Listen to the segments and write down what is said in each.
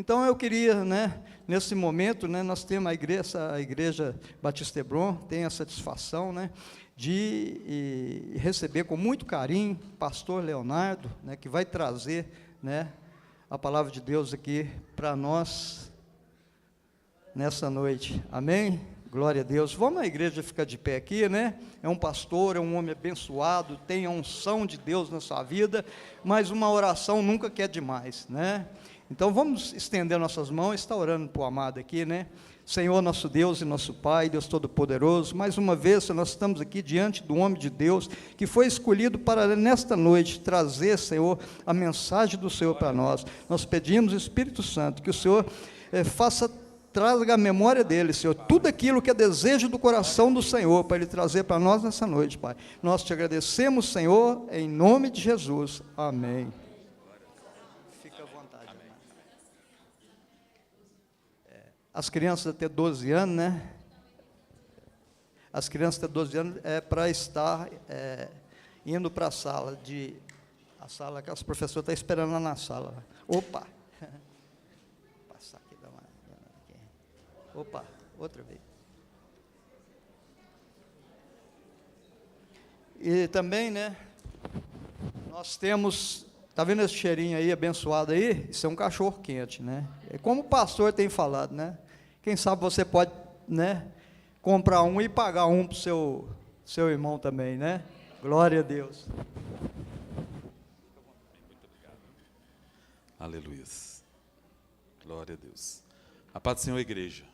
Então eu queria, nesse momento, nós temos a igreja Batista Hebron, tem a satisfação, de receber com muito carinho o pastor Leonardo, que vai trazer, a palavra de Deus aqui para nós nessa noite. Amém? Glória a Deus. Vamos à igreja ficar de pé aqui, É um pastor, é um homem abençoado, tem a unção de Deus na sua vida, mas uma oração nunca quer demais, Então vamos estender nossas mãos, está orando para o amado aqui, Senhor nosso Deus e nosso Pai, Deus Todo-Poderoso, mais uma vez nós estamos aqui diante do homem de Deus, que foi escolhido para nesta noite trazer, Senhor, a mensagem do Senhor para nós. Nós pedimos, Espírito Santo, que o Senhor traga a memória dele, Senhor, tudo aquilo que é desejo do coração do Senhor, para ele trazer para nós nessa noite, Pai. Nós te agradecemos, Senhor, em nome de Jesus. Amém. Fica à vontade. Amém. As crianças até 12 anos, As crianças até 12 anos é para estar indo para a sala que as professoras estão esperando lá na sala. Opa! Opa, outra vez. E também, nós temos, está vendo esse cheirinho aí, abençoado aí? Isso é um cachorro quente, É como o pastor tem falado, Quem sabe você pode, comprar um e pagar um para o seu irmão também, Glória a Deus. Muito obrigado. Aleluia. Glória a Deus. A paz do Senhor, igreja.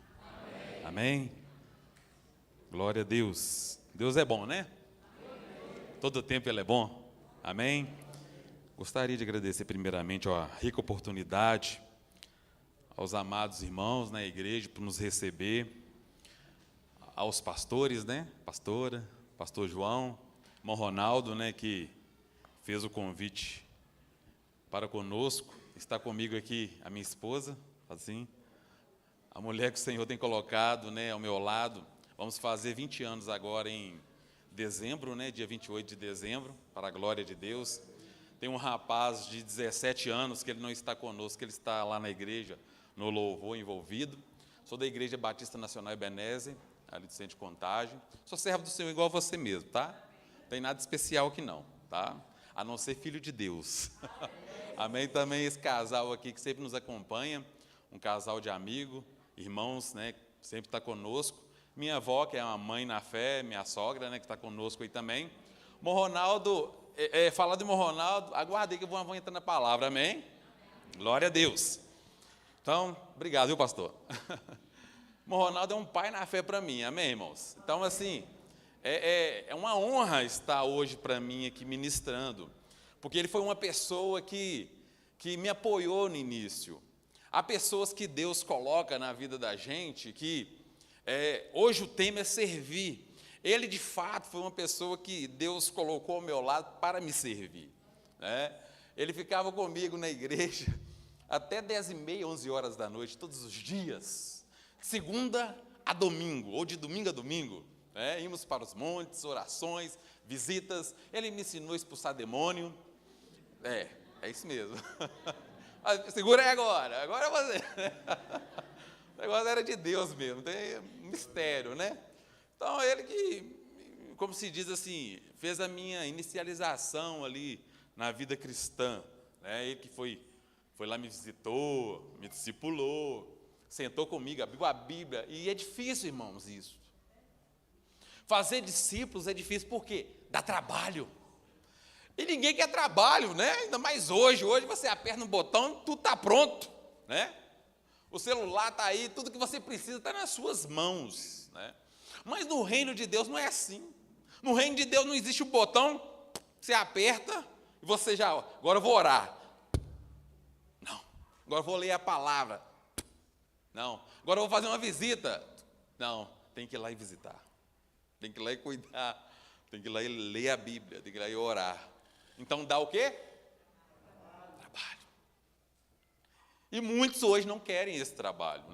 Amém? Glória a Deus. Deus é bom, Todo tempo Ele é bom. Amém? Gostaria de agradecer primeiramente a rica oportunidade aos amados irmãos na igreja por nos receber, aos pastores, pastora, pastor João, irmão Ronaldo, que fez o convite para conosco. Está comigo aqui a minha esposa, assim, a mulher que o Senhor tem colocado, ao meu lado. Vamos fazer 20 anos agora em dezembro, dia 28 de dezembro, para a glória de Deus. Tem um rapaz de 17 anos que ele não está conosco, que ele está lá na igreja, no louvor, envolvido. Sou da Igreja Batista Nacional Ebenezer, ali do Centro de Contagem. Sou servo do Senhor igual você mesmo, tá? Não tem nada especial aqui não, tá? A não ser filho de Deus. Amém? Também esse casal aqui que sempre nos acompanha, um casal de amigos, irmãos, sempre está conosco. Minha avó, que é uma mãe na fé, minha sogra, que está conosco aí também. Irmão Ronaldo, falar do irmão Ronaldo, aguardei que eu vou entrar na palavra, amém? Glória a Deus. Então, obrigado, viu, pastor? Irmão Ronaldo é um pai na fé para mim, amém, irmãos? Então, assim, é uma honra estar hoje para mim aqui ministrando, porque ele foi uma pessoa que me apoiou no início. Há pessoas que Deus coloca na vida da gente que hoje o tema é servir. Ele, de fato, foi uma pessoa que Deus colocou ao meu lado para me servir. Ele ficava comigo na igreja até 10h30, 11 horas da noite, todos os dias, segunda a domingo, ou de domingo a domingo. Íamos para os montes, orações, visitas. Ele me ensinou a expulsar demônio. É isso mesmo. Segura aí agora é você. O negócio era de Deus mesmo, tem mistério, Então, ele que, como se diz assim, fez a minha inicialização ali na vida cristã, Ele que foi lá, me visitou, me discipulou, sentou comigo, abriu a Bíblia, e é difícil, irmãos, isso. Fazer discípulos é difícil, por quê? Dá trabalho. E ninguém quer trabalho, Ainda mais hoje você aperta um botão, tudo está pronto, O celular está aí, tudo que você precisa está nas suas mãos, Mas no reino de Deus não é assim. No reino de Deus não existe o botão, você aperta e você já, agora eu vou orar. Não, agora eu vou ler a palavra. Não, agora eu vou fazer uma visita. Não, tem que ir lá e visitar. Tem que ir lá e cuidar. Tem que ir lá e ler a Bíblia, tem que ir lá e orar. Então dá o quê? Trabalho. E muitos hoje não querem esse trabalho,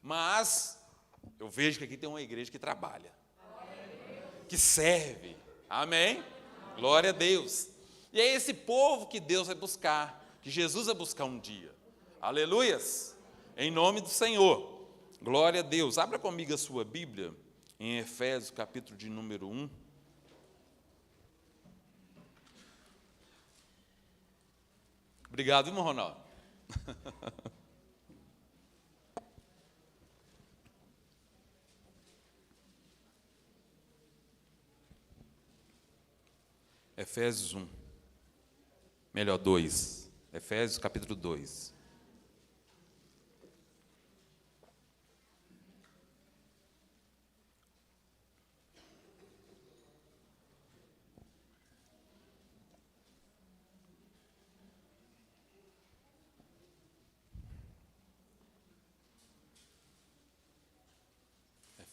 Mas eu vejo que aqui tem uma igreja que trabalha, que serve. Amém? Glória a Deus. E é esse povo que Deus vai buscar, que Jesus vai buscar um dia. Aleluias. Em nome do Senhor. Glória a Deus. Abra comigo a sua Bíblia em Efésios, capítulo de número 1. Obrigado, irmão Ronaldo. Efésios 1. Melhor, 2. Efésios, capítulo 2.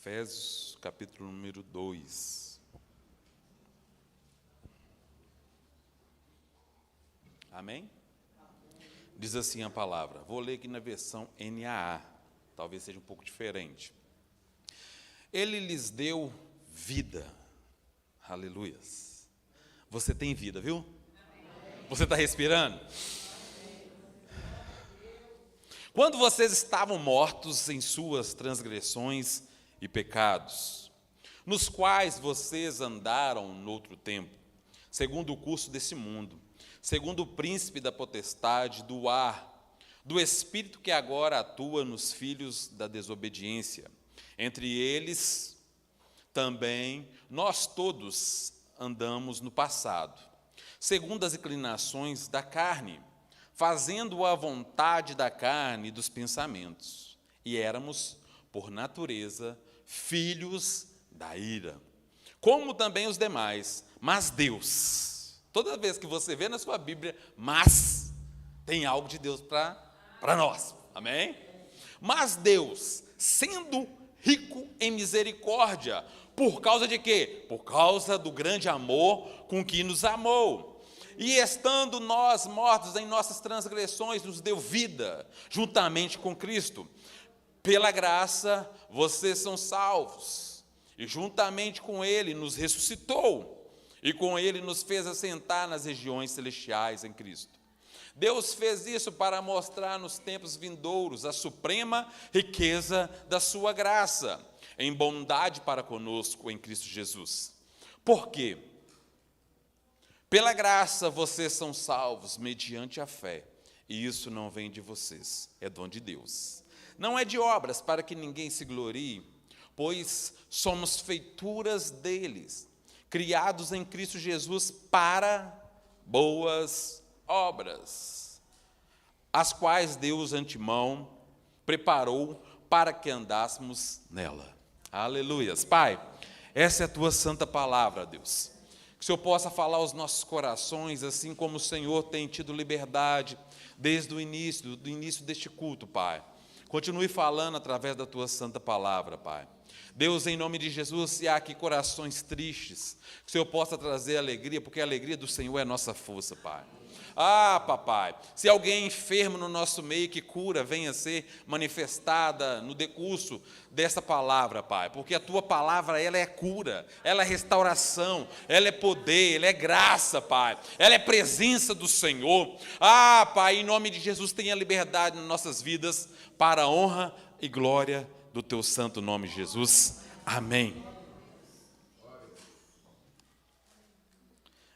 Efésios, capítulo número 2. Amém? Diz assim a palavra. Vou ler aqui na versão NAA. Talvez seja um pouco diferente. Ele lhes deu vida. Aleluias. Você tem vida, viu? Você está respirando? Quando vocês estavam mortos em suas transgressões e pecados, nos quais vocês andaram noutro tempo, segundo o curso desse mundo, segundo o príncipe da potestade do ar, do espírito que agora atua nos filhos da desobediência. Entre eles, também, nós todos andamos no passado, segundo as inclinações da carne, fazendo a vontade da carne e dos pensamentos. E éramos, por natureza, filhos da ira, como também os demais. Mas Deus, toda vez que você vê na sua Bíblia, mas, tem algo de Deus para nós, amém? Mas Deus, sendo rico em misericórdia, por causa de quê? Por causa do grande amor com que nos amou. E estando nós mortos em nossas transgressões, nos deu vida, juntamente com Cristo. Pela graça, vocês são salvos, e juntamente com Ele nos ressuscitou, e com Ele nos fez assentar nas regiões celestiais em Cristo. Deus fez isso para mostrar nos tempos vindouros a suprema riqueza da sua graça, em bondade para conosco em Cristo Jesus. Por quê? Pela graça vocês são salvos mediante a fé, e isso não vem de vocês, é dom de Deus. Não é de obras para que ninguém se glorie, pois somos feituras deles, criados em Cristo Jesus para boas obras, as quais Deus de antemão preparou para que andássemos nela. Aleluias. Pai, essa é a tua santa palavra, Deus. Que o Senhor possa falar aos nossos corações, assim como o Senhor tem tido liberdade desde o início, do início deste culto, Pai. Continue falando através da tua santa palavra, Pai. Deus, em nome de Jesus, se há aqui corações tristes, que o Senhor possa trazer alegria, porque a alegria do Senhor é a nossa força, Pai. Ah, papai, se alguém enfermo no nosso meio, que cura venha ser manifestada no decurso dessa palavra, Pai, porque a tua palavra, ela é cura, ela é restauração, ela é poder, ela é graça, Pai, ela é presença do Senhor. Ah, Pai, em nome de Jesus, tenha liberdade nas nossas vidas, para a honra e glória do teu santo nome, Jesus. Amém.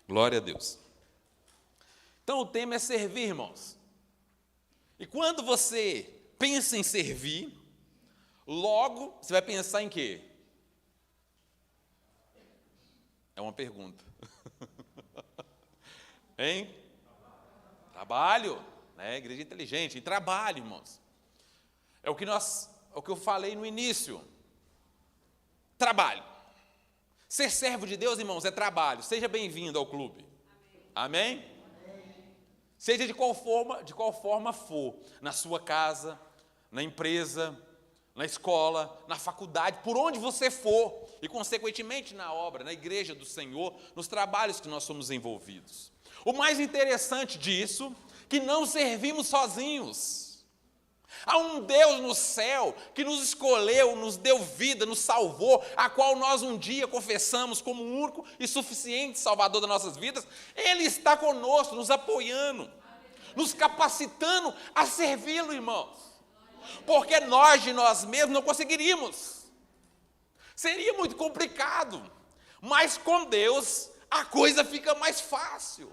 Glória a Deus. Então o tema é servir, irmãos. E quando você pensa em servir, logo você vai pensar em quê? É uma pergunta. Hein? Trabalho, né? Igreja inteligente, em trabalho, irmãos. É o que eu falei no início. Trabalho. Ser servo de Deus, irmãos, é trabalho. Seja bem-vindo ao clube. Amém? Amém? Seja de qual forma for, na sua casa, na empresa, na escola, na faculdade, por onde você for, e consequentemente na obra, na igreja do Senhor, nos trabalhos que nós somos envolvidos. O mais interessante disso, que não servimos sozinhos. Há um Deus no céu que nos escolheu, nos deu vida, nos salvou, a qual nós um dia confessamos como o único e suficiente Salvador das nossas vidas. Ele está conosco, nos apoiando. nos capacitando a servi-lo, irmãos. Porque nós, de nós mesmos, não conseguiríamos. Seria muito complicado. Mas com Deus, a coisa fica mais fácil.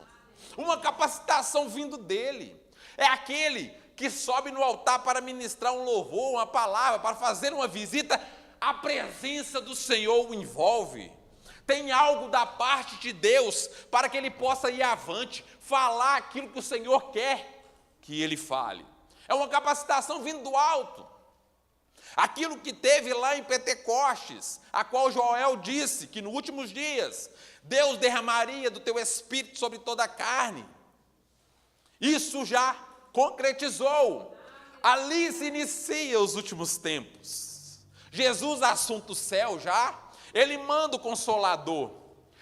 Uma capacitação vindo dele. É aquele que sobe no altar para ministrar um louvor, uma palavra, para fazer uma visita. A presença do Senhor o envolve. Tem algo da parte de Deus para que ele possa ir avante, falar aquilo que o Senhor quer que ele fale. É uma capacitação vindo do alto. Aquilo que teve lá em Pentecostes, a qual Joel disse que nos últimos dias Deus derramaria do teu espírito sobre toda a carne. Isso já concretizou. Ali se inicia os últimos tempos. Jesus assunto o céu já, ele manda o Consolador,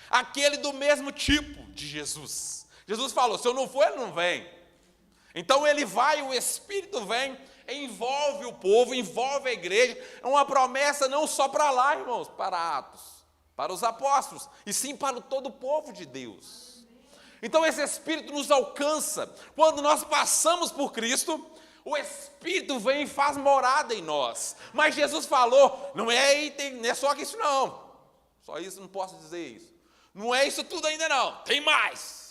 aquele do mesmo tipo de Jesus. Jesus falou, se eu não for, ele não vem. Então ele vai, o Espírito vem, envolve o povo, envolve a igreja. É uma promessa não só para lá, irmãos, para Atos, para os apóstolos, e sim para todo o povo de Deus. Então esse Espírito nos alcança. Quando nós passamos por Cristo, o Espírito vem e faz morada em nós. Mas Jesus falou, não é só isso não. Só isso, não posso dizer isso. Não é isso tudo ainda não, tem mais.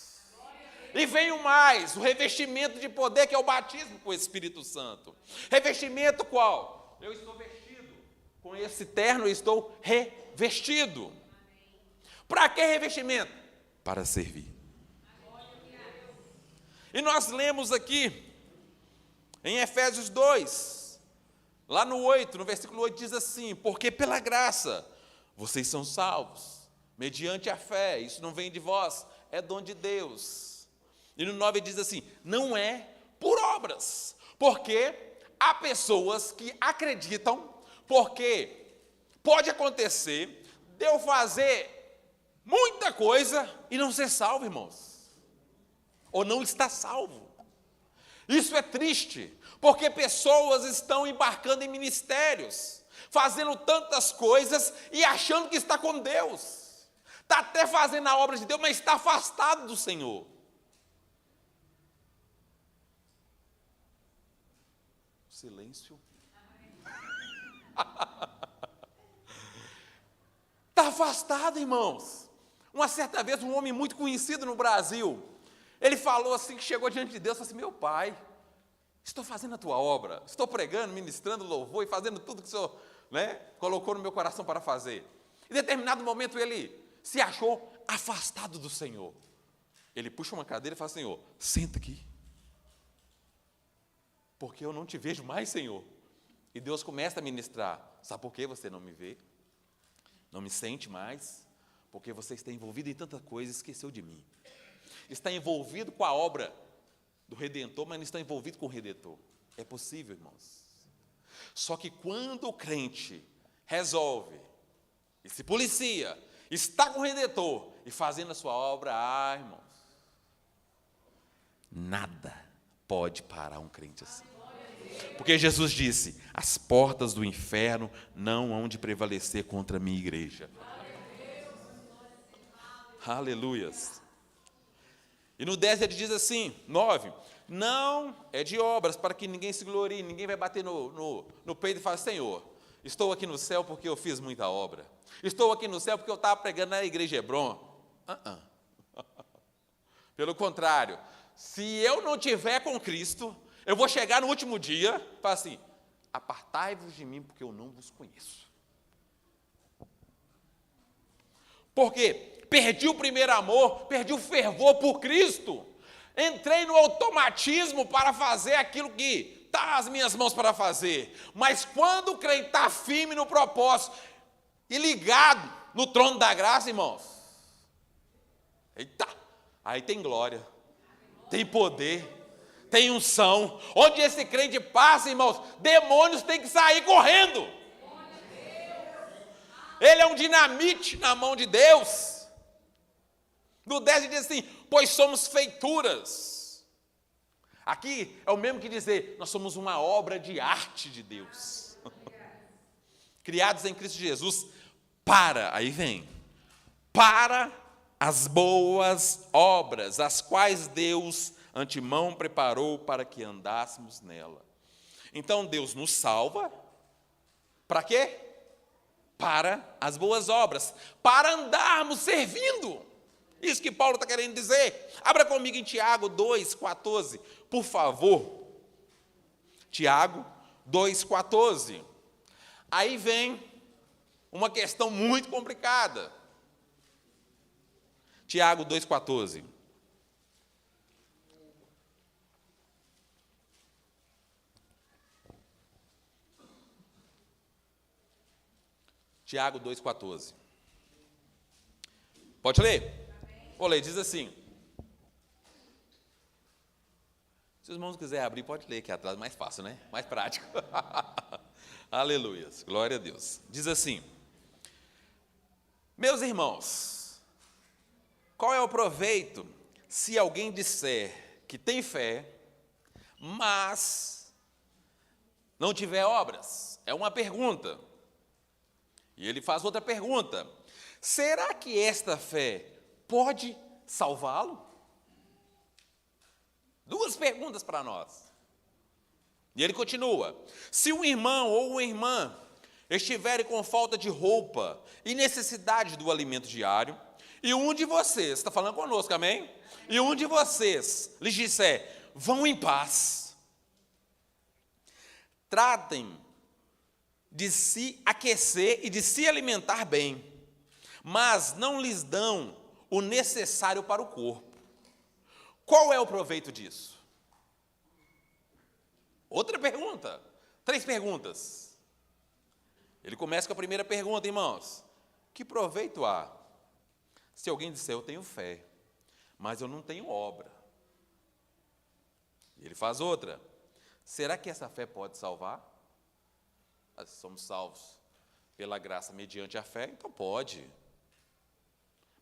E vem o mais, o revestimento de poder, que é o batismo com o Espírito Santo. Revestimento qual? Eu estou vestido. Com esse terno eu estou revestido. Para que revestimento? Para servir. E nós lemos aqui, em Efésios 2, lá no 8, no versículo 8, diz assim, porque pela graça vocês são salvos, mediante a fé, isso não vem de vós, é dom de Deus. E no 9 diz assim, não é por obras, porque há pessoas que acreditam, porque pode acontecer de eu fazer muita coisa e não ser salvo, irmãos, ou não estar salvo. Isso é triste, porque pessoas estão embarcando em ministérios, fazendo tantas coisas e achando que está com Deus, está até fazendo a obra de Deus, mas está afastado do Senhor. Silêncio. Está afastado, irmãos. Uma certa vez, um homem muito conhecido no Brasil, ele falou assim, que chegou diante de Deus, falou assim, meu pai, estou fazendo a tua obra, estou pregando, ministrando louvor e fazendo tudo que o Senhor, colocou no meu coração para fazer. Em determinado momento ele se achou afastado do Senhor. Ele puxa uma cadeira e fala, Senhor, senta aqui. Porque eu não te vejo mais, Senhor. E Deus começa a ministrar. Sabe por que você não me vê? Não me sente mais? Porque você está envolvido em tanta coisa e esqueceu de mim. Está envolvido com a obra do Redentor, mas não está envolvido com o Redentor. É possível, irmãos. Só que quando o crente resolve, e se policia, está com o Redentor e fazendo a sua obra, irmãos, nada pode parar um crente assim. Porque Jesus disse, as portas do inferno não hão de prevalecer contra a minha igreja. Aleluias. E no 10 ele diz assim, 9, não é de obras para que ninguém se glorie, ninguém vai bater no peito e falar, Senhor, estou aqui no céu porque eu fiz muita obra. Estou aqui no céu porque eu estava pregando na igreja Hebron. Pelo contrário, se eu não tiver com Cristo, eu vou chegar no último dia e falar assim, apartai-vos de mim porque eu não vos conheço. Por quê? Perdi o primeiro amor, perdi o fervor por Cristo. Entrei no automatismo para fazer aquilo que está às minhas mãos para fazer. Mas quando o crente está firme no propósito e ligado no trono da graça, irmãos, eita, aí tem glória, tem poder, tem unção. Onde esse crente passa, irmãos, demônios têm que sair correndo. Ele é um dinamite na mão de Deus. No 10 ele diz assim, pois somos feituras. Aqui é o mesmo que dizer, nós somos uma obra de arte de Deus. Criados em Cristo Jesus aí vem, para as boas obras, as quais Deus antemão preparou para que andássemos nela. Então Deus nos salva, para quê? Para as boas obras, para andarmos servindo. Isso que Paulo está querendo dizer. Abra comigo em Tiago 2,14, por favor. Tiago 2,14. Aí vem uma questão muito complicada. Tiago 2,14. Tiago 2,14. Pode ler? Vou ler, diz assim. Se os irmãos quiserem abrir, pode ler, que é atrás mais fácil, né? Mais prático. Aleluia, glória a Deus. Diz assim: meus irmãos, qual é o proveito se alguém disser que tem fé, mas não tiver obras? É uma pergunta. E ele faz outra pergunta: será que esta fé pode salvá-lo? Duas perguntas para nós. E ele continua: se um irmão ou uma irmã estiverem com falta de roupa e necessidade do alimento diário, e um de vocês, está falando conosco, amém? E um de vocês lhes disser: vão em paz, tratem de se aquecer e de se alimentar bem, mas não lhes dão o necessário para o corpo. Qual é o proveito disso? Outra pergunta. 3 perguntas. Ele começa com a primeira pergunta, irmãos: que proveito há se alguém disser eu tenho fé, mas eu não tenho obra? E ele faz outra: será que essa fé pode salvar? Nós somos salvos pela graça mediante a fé, então pode.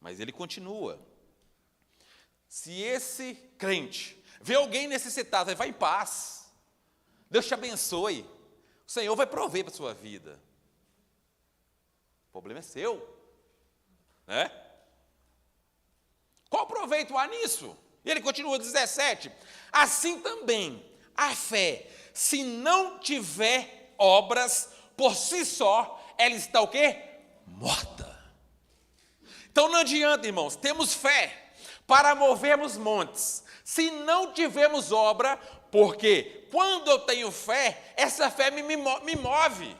Mas ele continua: se esse crente vê alguém necessitado, ele vai em paz, Deus te abençoe, o Senhor vai prover para a sua vida. O problema é seu, né? Qual proveito há nisso? E ele continua, 17: assim também a fé, se não tiver obras, por si só, ela está o quê? Morta. Então não adianta, irmãos, temos fé para movermos montes, se não tivermos obra, porque quando eu tenho fé, essa fé me move.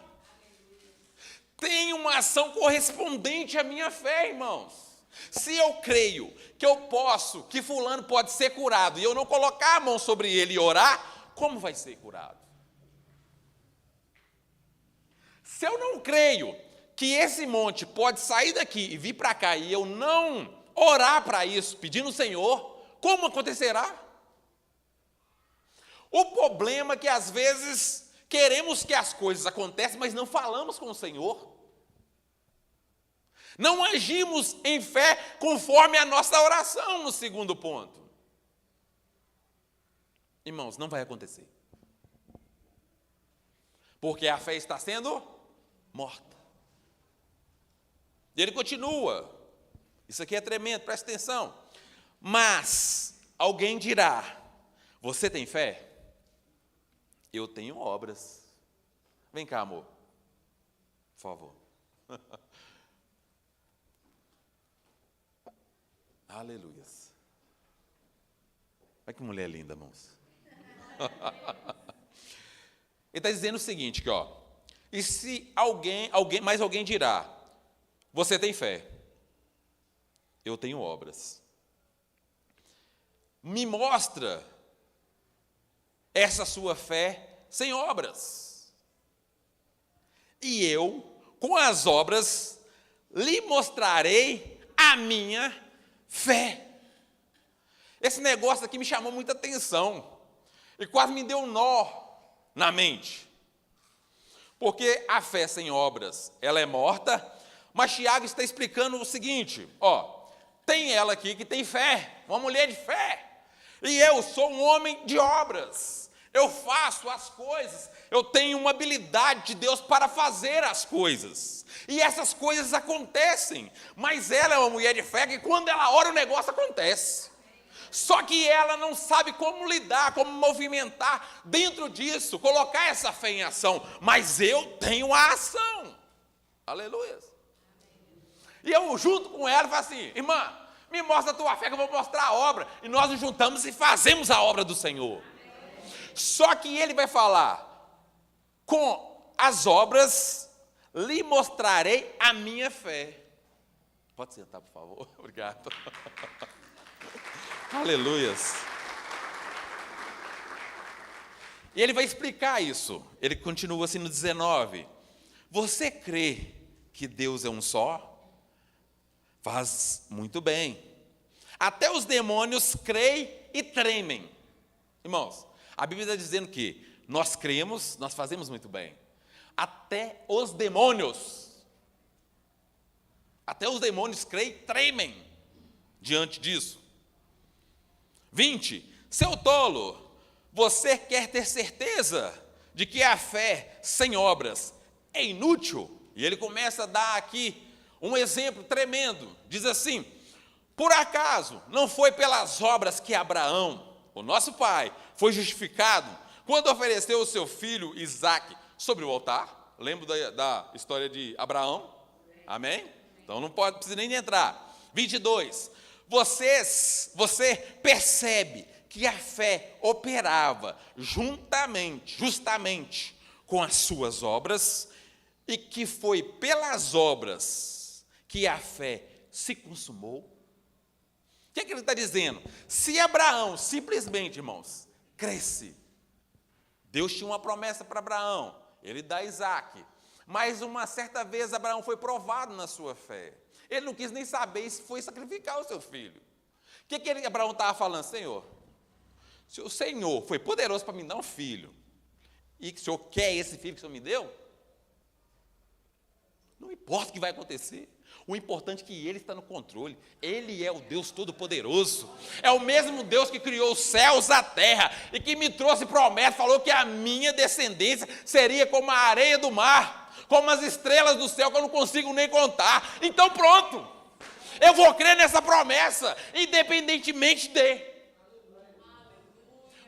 Tem uma ação correspondente à minha fé, irmãos. Se eu creio que eu posso, que fulano pode ser curado, e eu não colocar a mão sobre ele e orar, como vai ser curado? Se eu não creio que esse monte pode sair daqui e vir para cá, e eu não orar para isso, pedindo ao Senhor, como acontecerá? O problema é que às vezes queremos que as coisas aconteçam, mas não falamos com o Senhor. Não agimos em fé conforme a nossa oração, no segundo ponto. Irmãos, não vai acontecer. Porque a fé está sendo morta. E ele continua. Isso aqui é tremendo, presta atenção. Mas alguém dirá: você tem fé? Eu tenho obras. Vem cá, amor, por favor. Aleluias. Olha que mulher linda, irmãos. Ele está dizendo o seguinte, que, ó, e se mais alguém dirá: você tem fé? Eu tenho obras. Me mostra essa sua fé sem obras, e eu, com as obras, lhe mostrarei a minha fé. Esse negócio aqui me chamou muita atenção e quase me deu um nó na mente, porque a fé sem obras, ela é morta. Mas Tiago está explicando o seguinte, ó: tem ela aqui que tem fé, uma mulher de fé, e eu sou um homem de obras, eu faço as coisas, eu tenho uma habilidade de Deus para fazer as coisas, e essas coisas acontecem, mas ela é uma mulher de fé que quando ela ora o negócio acontece. Só que ela não sabe como lidar, como movimentar dentro disso, colocar essa fé em ação. Mas eu tenho a ação. Aleluia. E eu junto com ela falo assim: irmã, me mostra a tua fé que eu vou mostrar a obra. E nós nos juntamos e fazemos a obra do Senhor. Só que ele vai falar: com as obras lhe mostrarei a minha fé. Pode sentar, por favor? Obrigado. Aleluias. E ele vai explicar isso. Ele continua assim no 19. Você crê que Deus é um só? Faz muito bem. Até os demônios creem e tremem. Irmãos, a Bíblia está dizendo que nós cremos, nós fazemos muito bem. Até os demônios creem e tremem diante disso. 20. Seu tolo, você quer ter certeza de que a fé sem obras é inútil? E ele começa a dar aqui um exemplo tremendo. Diz assim: por acaso não foi pelas obras que Abraão, o nosso pai, foi justificado quando ofereceu o seu filho Isaque sobre o altar? Lembra da história de Abraão? Amém? Então não precisa nem entrar. 22. Você percebe que a fé operava justamente com as suas obras, e que foi pelas obras que a fé se consumou? O que ele está dizendo? Se Abraão simplesmente, irmãos, cresce, Deus tinha uma promessa para Abraão, ele dá Isaque, mas uma certa vez Abraão foi provado na sua fé. Ele não quis nem saber se foi sacrificar o seu filho. O que Abraão estava falando? Senhor, se o Senhor foi poderoso para me dar um filho, e que o Senhor quer esse filho que o Senhor me deu, não importa o que vai acontecer, o importante é que Ele está no controle. Ele é o Deus Todo-Poderoso, é o mesmo Deus que criou os céus, a terra, e que me trouxe promessa, falou que a minha descendência seria como a areia do mar, como as estrelas do céu, que eu não consigo nem contar. Então pronto, eu vou crer nessa promessa, independentemente de.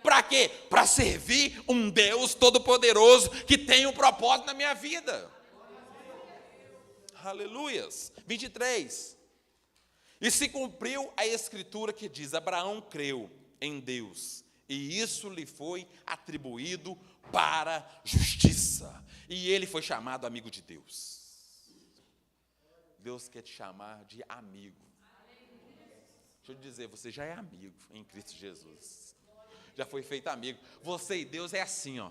Para quê? Para servir um Deus Todo-Poderoso, que tem um propósito na minha vida. Aleluias. 23. E se cumpriu a escritura que diz: Abraão creu em Deus, e isso lhe foi atribuído para justiça, e ele foi chamado amigo de Deus. Deus quer te chamar de amigo. Deixa eu te dizer, você já é amigo em Cristo Jesus. Já foi feito amigo. Você e Deus é assim, ó.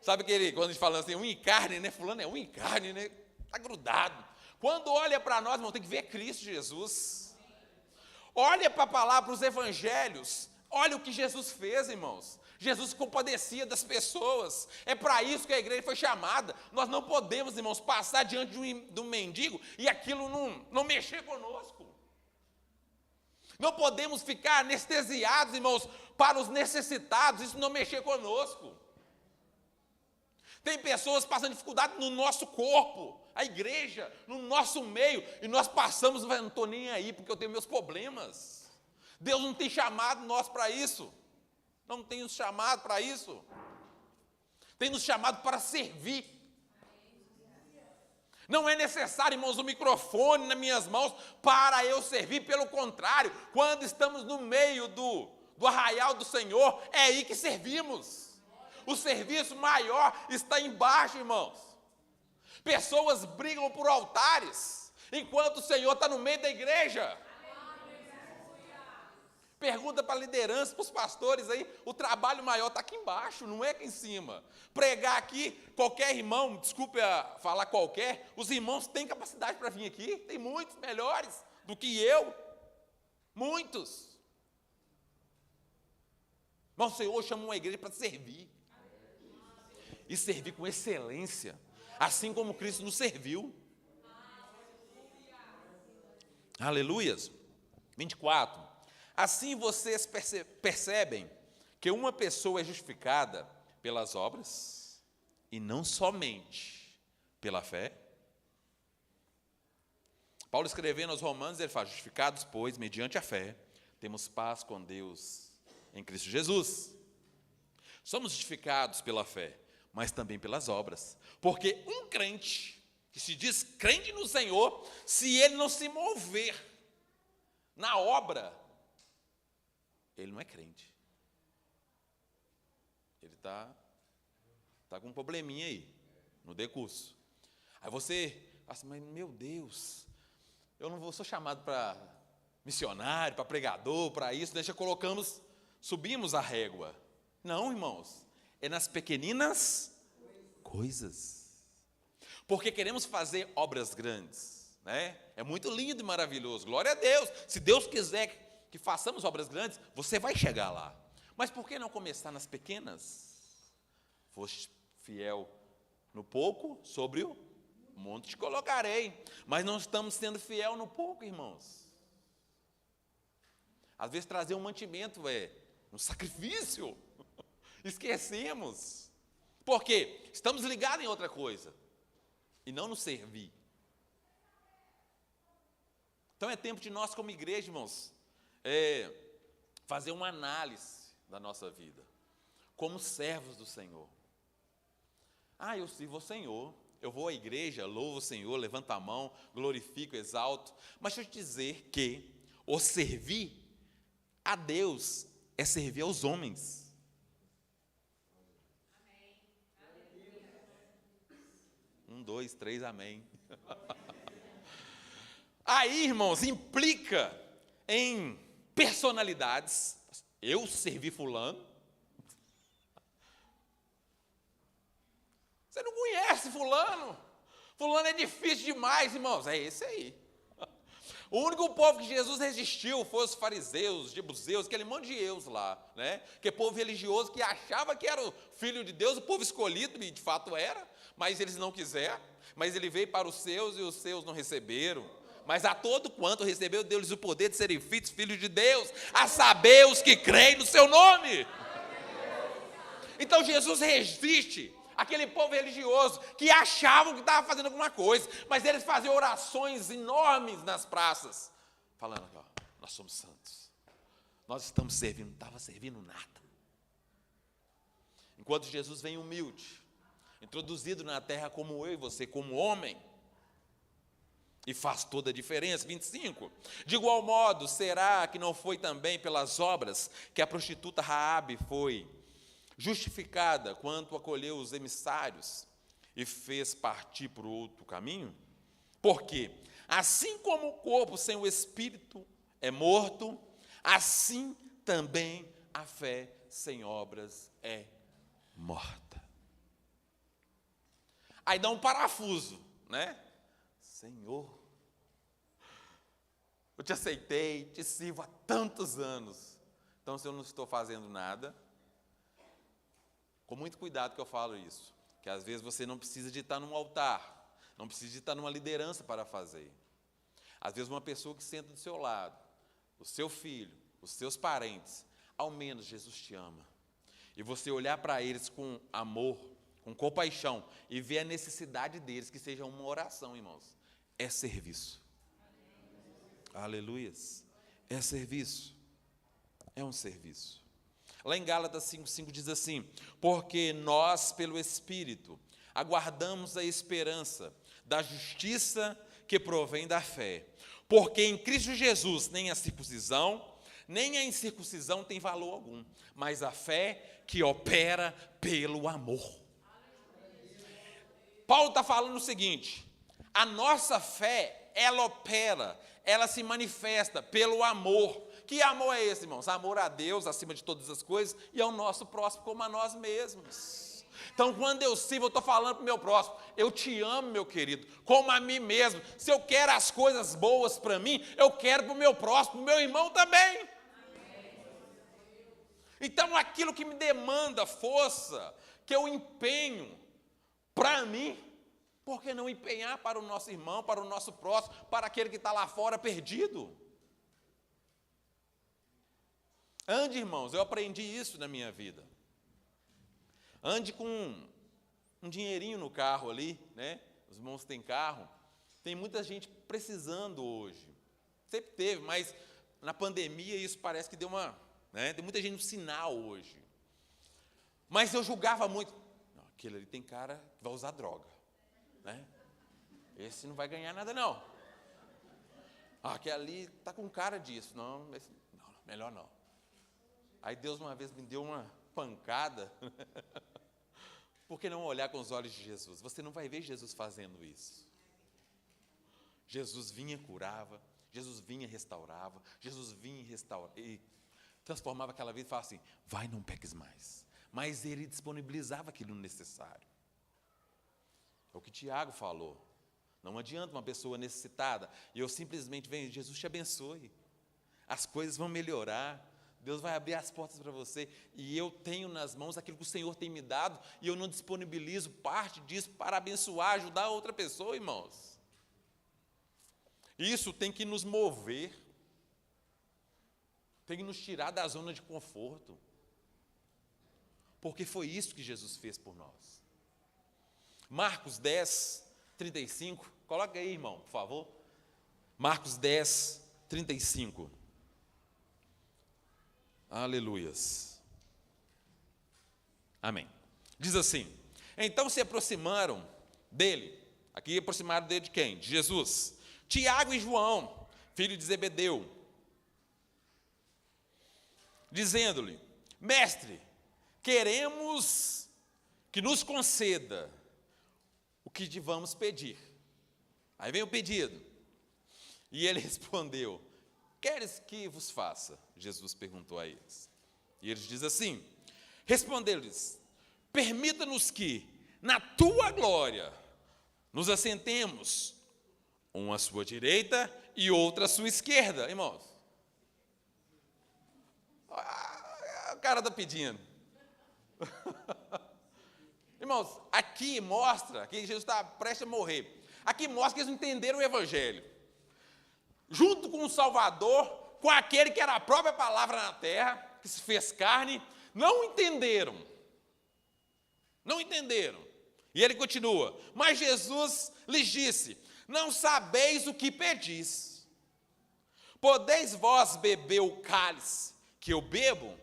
Sabe quando a gente fala assim, um em carne, né? Fulano é um em carne, né? Está grudado. Quando olha para nós, irmão, tem que ver Cristo Jesus. Olha para a palavra, para os evangelhos. Olha o que Jesus fez, irmãos. Jesus compadecia das pessoas. É para isso que a igreja foi chamada. Nós não podemos, irmãos, passar diante de um mendigo e aquilo não mexer conosco. Não podemos ficar anestesiados, irmãos, para os necessitados, isso não mexer conosco. Tem pessoas passando dificuldade no nosso corpo, a igreja, no nosso meio, e nós passamos, não estou nem aí, porque eu tenho meus problemas. Deus não tem chamado nós para isso. Não tem nos chamado para isso. Tem nos chamado para servir. Não é necessário, irmãos, um microfone nas minhas mãos para eu servir. Pelo contrário, quando estamos no meio do arraial do Senhor, é aí que servimos. O serviço maior está embaixo, irmãos. Pessoas brigam por altares, enquanto o Senhor está no meio da igreja. Pergunta para a liderança, para os pastores aí, o trabalho maior está aqui embaixo, não é aqui em cima. Pregar aqui, qualquer irmão, desculpe falar qualquer, os irmãos têm capacidade para vir aqui, tem muitos melhores do que eu, muitos. Mas o Senhor chama uma igreja para servir. E servir com excelência, assim como Cristo nos serviu. Aleluias. 24. Assim vocês percebem que uma pessoa é justificada pelas obras e não somente pela fé. Paulo escrevendo aos Romanos, ele fala: justificados, pois, mediante a fé, temos paz com Deus em Cristo Jesus. Somos justificados pela fé, mas também pelas obras. Porque um crente, que se diz crente no Senhor, se ele não se mover na obra, ele não é crente. Ele está com um probleminha aí, no decurso. Aí você, assim, mas meu Deus, eu não sou chamado para missionário, para pregador, para isso, subimos a régua. Não, irmãos, é nas pequeninas coisas. Porque queremos fazer obras grandes, né? É muito lindo e maravilhoso, glória a Deus. Se Deus quiser que façamos obras grandes, você vai chegar lá. Mas por que não começar nas pequenas? Foste fiel no pouco, sobre o monte te colocarei. Mas não estamos sendo fiel no pouco, irmãos. Às vezes trazer um mantimento é um sacrifício. Esquecemos. Por quê? Estamos ligados em outra coisa. E não nos servir. Então é tempo de nós, como igreja, irmãos, fazer uma análise da nossa vida. Como servos do Senhor. Eu sirvo ao Senhor. Eu vou à igreja, louvo o Senhor, levanto a mão, glorifico, exalto. Mas deixa eu te dizer que o servir a Deus é servir aos homens. 1, 2, 3, amém. Aí, irmãos, implica em personalidades. Eu servi fulano. Você não conhece fulano. Fulano é difícil demais, irmãos. É esse aí. O único povo que Jesus resistiu foi os fariseus, os jebuseus, aquele monte de eus lá, né? Que povo religioso que achava que era o filho de Deus, o povo escolhido, e de fato era, mas eles não quiseram. Mas ele veio para os seus e os seus não receberam. Mas a todo quanto recebeu, deu-lhes o poder de serem filhos de Deus, a saber os que creem no seu nome. Então Jesus resiste aquele povo religioso que achavam que estava fazendo alguma coisa, mas eles faziam orações enormes nas praças, falando: nós somos santos, nós estamos servindo. Não estava servindo nada. Enquanto Jesus vem humilde, introduzido na terra como eu e você, como homem, e faz toda a diferença. 25. De igual modo, será que não foi também pelas obras que a prostituta Raabe foi justificada quando acolheu os emissários e fez partir para o outro caminho? Porque assim como o corpo sem o espírito é morto, assim também a fé sem obras é morta. Aí dá um parafuso, né? Senhor, eu te aceitei, te sirvo há tantos anos. Então, se eu não estou fazendo nada, com muito cuidado que eu falo isso, que às vezes você não precisa de estar num altar, não precisa de estar numa liderança para fazer. Às vezes uma pessoa que senta do seu lado, o seu filho, os seus parentes, ao menos Jesus te ama. E você olhar para eles com amor, com compaixão, e ver a necessidade deles, que seja uma oração, irmãos, é serviço. Aleluias. É serviço. É um serviço. Lá em Gálatas 5,5 diz assim: porque nós, pelo Espírito, aguardamos a esperança da justiça que provém da fé. Porque em Cristo Jesus nem a circuncisão, nem a incircuncisão tem valor algum, mas a fé que opera pelo amor. Paulo está falando o seguinte: a nossa fé, ela opera, ela se manifesta pelo amor. Que amor é esse, irmãos? Amor a Deus acima de todas as coisas e ao nosso próximo como a nós mesmos. Então, quando eu sirvo, eu estou falando para o meu próximo: eu te amo, meu querido, como a mim mesmo. Se eu quero as coisas boas para mim, eu quero para o meu próximo, para o meu irmão também. Então, aquilo que me demanda força, que eu empenho para mim, por que não empenhar para o nosso irmão, para o nosso próximo, para aquele que está lá fora perdido? Ande, irmãos, eu aprendi isso na minha vida. Ande com um dinheirinho no carro ali, né? Os irmãos têm carro. Tem muita gente precisando hoje. Sempre teve, mas na pandemia isso parece que deu uma... Né? Tem muita gente no sinal hoje. Mas eu julgava muito. Não, aquele ali tem cara que vai usar droga. Né? Esse não vai ganhar nada, não. Aquele ali está com cara disso. Não, melhor não. Aí Deus uma vez me deu uma pancada. Por que não olhar com os olhos de Jesus? Você não vai ver Jesus fazendo isso. Jesus vinha, curava, Jesus vinha, restaurava, Jesus vinha e transformava aquela vida e falava assim, vai, não peques mais. Mas ele disponibilizava aquilo necessário. É o que Tiago falou. Não adianta uma pessoa necessitada e eu simplesmente venho, Jesus te abençoe. As coisas vão melhorar. Deus vai abrir as portas para você. E eu tenho nas mãos aquilo que o Senhor tem me dado e eu não disponibilizo parte disso para abençoar, ajudar outra pessoa, irmãos. Isso tem que nos mover, tem que nos tirar da zona de conforto, porque foi isso que Jesus fez por nós. Marcos 10, 35, coloca aí, irmão, por favor. Marcos 10, 35. Aleluias. Amém. Diz assim, então se aproximaram dele, aqui aproximaram dele de quem? De Jesus. Tiago e João, filho de Zebedeu, dizendo-lhe, mestre, queremos que nos conceda o que te vamos pedir. Aí vem o pedido. E ele respondeu, queres que vos faça? Jesus perguntou a eles. E eles dizem assim, respondeu-lhes, permita-nos que, na tua glória, nos assentemos, um à sua direita e outro à sua esquerda. Irmãos, o cara está pedindo. Irmãos, aqui mostra que Jesus está prestes a morrer. Aqui mostra que eles entenderam o Evangelho. Junto com o Salvador, com aquele que era a própria palavra na terra, que se fez carne, não entenderam. Não entenderam. E ele continua, mas Jesus lhes disse, não sabeis o que pedis. Podeis vós beber o cálice que eu bebo?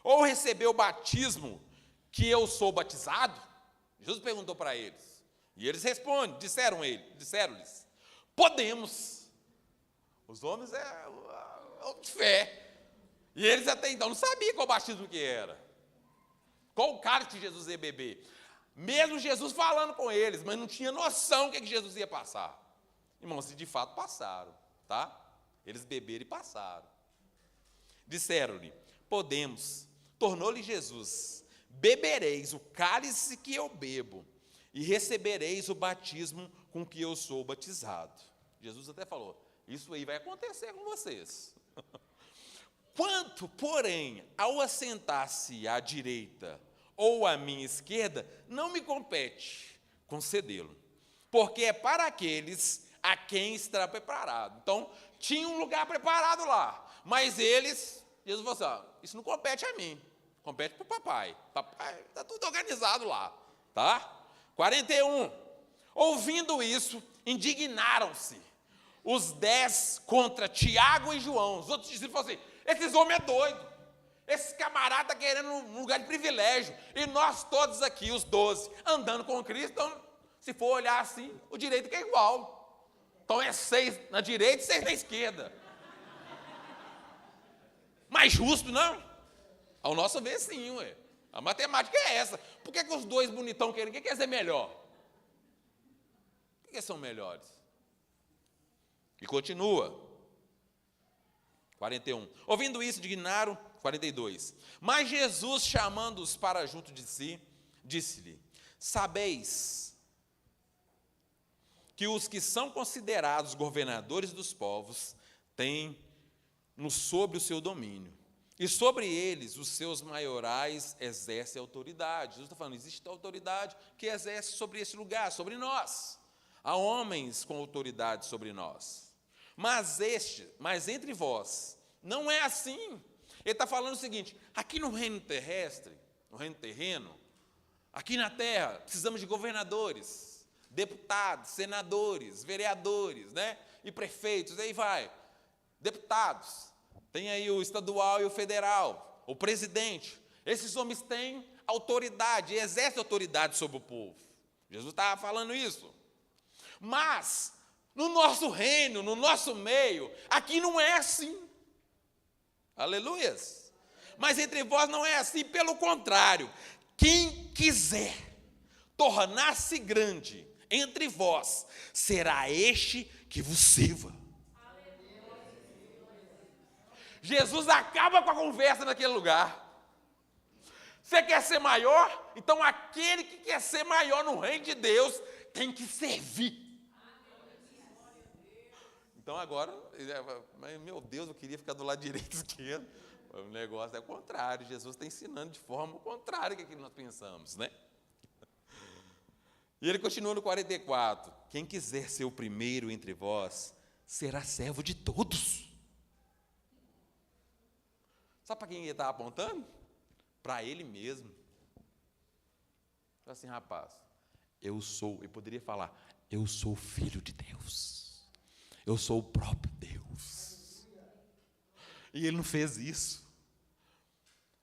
Ou receber o batismo que eu sou batizado? Jesus perguntou para eles. E eles respondem, disseram-lhes, podemos. Os homens é de fé. E eles até então não sabiam qual batismo que era. Qual o cálice que Jesus ia beber. Mesmo Jesus falando com eles, mas não tinha noção o que Jesus ia passar. Irmãos, de fato passaram, tá? Eles beberam e passaram. Disseram-lhe, podemos. Tornou-lhe Jesus, bebereis o cálice que eu bebo, e recebereis o batismo com que eu sou batizado. Jesus até falou, isso aí vai acontecer com vocês. Quanto, porém, ao assentar-se à direita ou à minha esquerda, não me compete concedê-lo, porque é para aqueles a quem está preparado. Então, tinha um lugar preparado lá, mas eles, Jesus falou assim, isso não compete a mim, compete para o papai. Papai está tudo organizado lá, tá? 41. Ouvindo isso, indignaram-se os 10 contra Tiago e João. Os outros discípulos falaram assim, esses homens é doido. Esse camarada está querendo um lugar de privilégio. E nós todos aqui, os 12, andando com Cristo, então, se for olhar assim, o direito que é igual. Então é 6 na direita e 6 na esquerda. Mais justo, não? Ao nosso ver, sim, ué. A matemática é essa. Por que os dois bonitão querem? Quem quer ser melhor? Por que são melhores? E continua. 41. Ouvindo isso, indignaram. 42. Mas Jesus, chamando-os para junto de si, disse-lhe, sabeis que os que são considerados governadores dos povos têm sobre o seu domínio, e sobre eles os seus maiorais exercem autoridade. Jesus está falando, existe autoridade que exerce sobre esse lugar, sobre nós. Há homens com autoridade sobre nós. Mas entre vós, não é assim. Ele está falando o seguinte, aqui no reino terrestre, no reino terreno, aqui na terra, precisamos de governadores. deputados, senadores, vereadores, né? E prefeitos, aí vai. Deputados, tem aí o estadual e o federal, o presidente. Esses homens têm autoridade, exercem autoridade sobre o povo. Jesus estava falando isso. Mas, no nosso reino, no nosso meio, aqui não é assim. Aleluias. Mas entre vós não é assim, pelo contrário. Quem quiser tornar-se grande entre vós, será este que vos sirva. Jesus acaba com a conversa naquele lugar. Você quer ser maior? Então aquele que quer ser maior no reino de Deus tem que servir. Então agora, meu Deus, eu queria ficar do lado direito e esquerdo. O negócio é o contrário. Jesus está ensinando de forma contrária do que nós pensamos, né? E ele continua no 44. Quem quiser ser o primeiro entre vós, será servo de todos. Sabe para quem ele está apontando? Para ele mesmo. Assim, rapaz, eu poderia falar, eu sou filho de Deus. Eu sou o próprio Deus. E ele não fez isso.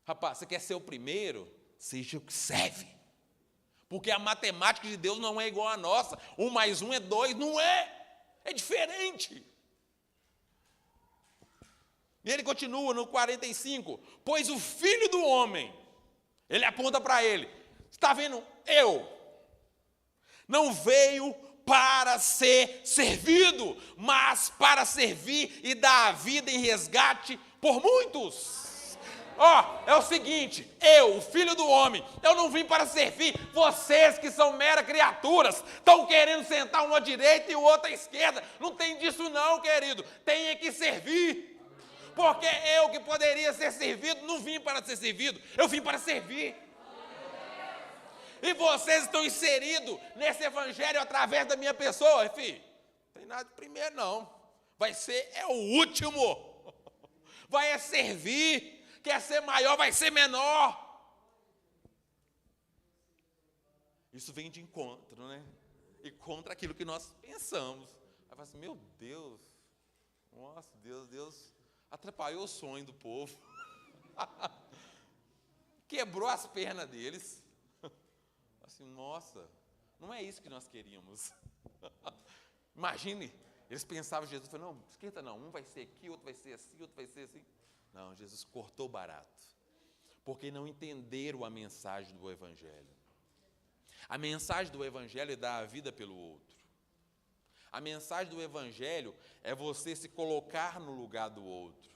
Rapaz, você quer ser o primeiro? Seja o que serve. Porque a matemática de Deus não é igual à nossa. 1 mais 1 é 2, não é. É diferente. E ele continua no 45. Pois o Filho do Homem, ele aponta para ele. Está vendo? Eu não veio para ser servido, mas para servir e dar a vida em resgate por muitos. É o seguinte, eu, o Filho do Homem, eu não vim para servir. Vocês que são meras criaturas, estão querendo sentar um à direita e o outro à esquerda. Não tem disso não, querido. Tem que servir. Porque eu que poderia ser servido, não vim para ser servido, eu vim para servir. E vocês estão inseridos nesse evangelho através da minha pessoa, filho. Não tem nada de primeiro, não. Vai ser o último. Vai servir. Quer ser maior, vai ser menor. Isso vem de encontro, né? E contra aquilo que nós pensamos. Aí fala assim, meu Deus. Nossa, Deus atrapalhou o sonho do povo. Quebrou as pernas deles. Assim, nossa, não é isso que nós queríamos. Imagine, eles pensavam, Jesus falou, não, esquenta não, um vai ser aqui, outro vai ser assim, outro vai ser assim. Não, Jesus cortou barato, porque não entenderam a mensagem do Evangelho. A mensagem do Evangelho é dar a vida pelo outro. A mensagem do Evangelho é você se colocar no lugar do outro.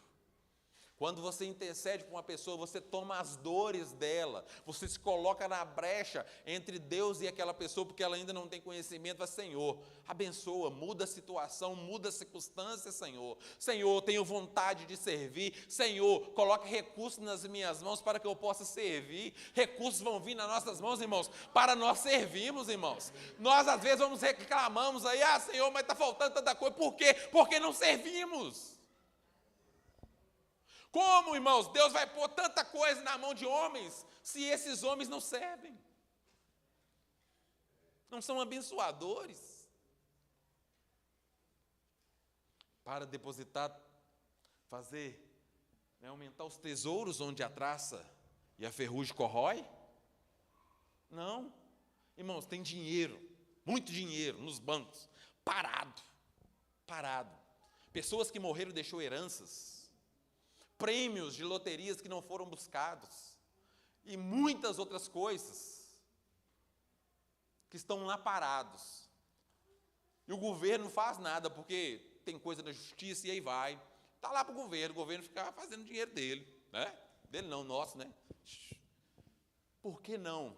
Quando você intercede por uma pessoa, você toma as dores dela, você se coloca na brecha entre Deus e aquela pessoa, porque ela ainda não tem conhecimento. Mas, Senhor, abençoa, muda a situação, muda a circunstância, Senhor. Senhor, tenho vontade de servir. Senhor, coloque recursos nas minhas mãos para que eu possa servir. Recursos vão vir nas nossas mãos, irmãos, para nós servirmos, irmãos. Nós, às vezes, reclamamos aí, Senhor, mas está faltando tanta coisa. Por quê? Porque não servimos. Como, irmãos, Deus vai pôr tanta coisa na mão de homens, se esses homens não servem? Não são abençoadores? Para depositar, fazer, aumentar os tesouros onde a traça e a ferrugem corrói? Não. Irmãos, tem dinheiro, muito dinheiro nos bancos, parado. Pessoas que morreram deixou heranças. Prêmios de loterias que não foram buscados, e muitas outras coisas que estão lá parados. E o governo não faz nada, porque tem coisa na justiça e aí vai. Está lá para o governo ficar fazendo dinheiro dele, né? Dele não, nosso, né? Por que não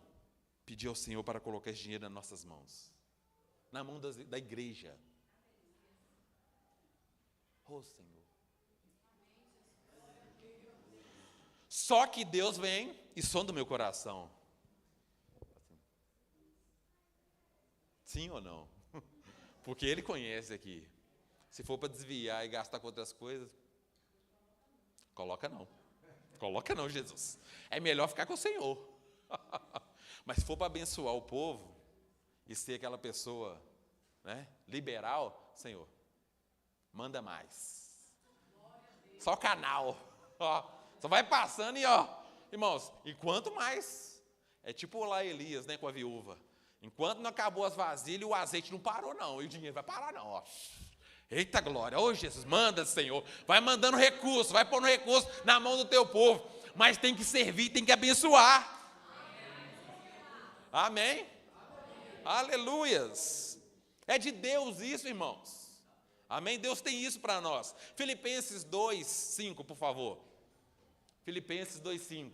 pedir ao Senhor para colocar esse dinheiro nas nossas mãos? Na mão da igreja. Senhor. Só que Deus vem e sonda o meu coração. Sim ou não? Porque Ele conhece aqui. Se for para desviar e gastar com outras coisas, coloca não, Jesus. É melhor ficar com o Senhor. Mas se for para abençoar o povo, e ser aquela pessoa, né, liberal, Senhor, manda mais. Só canal, ó, só vai passando e ó, irmãos, e quanto mais, é tipo lá Elias, né, com a viúva, enquanto não acabou as vasilhas, o azeite não parou não, e o dinheiro vai parar não, ó. Eita glória, ô Jesus, manda Senhor, vai mandando recurso, vai pondo recurso na mão do teu povo, mas tem que servir, tem que abençoar. Amém? Aleluias. É de Deus isso, irmãos. Amém? Deus tem isso para nós. Filipenses 2:5, por favor. Filipenses 2:5.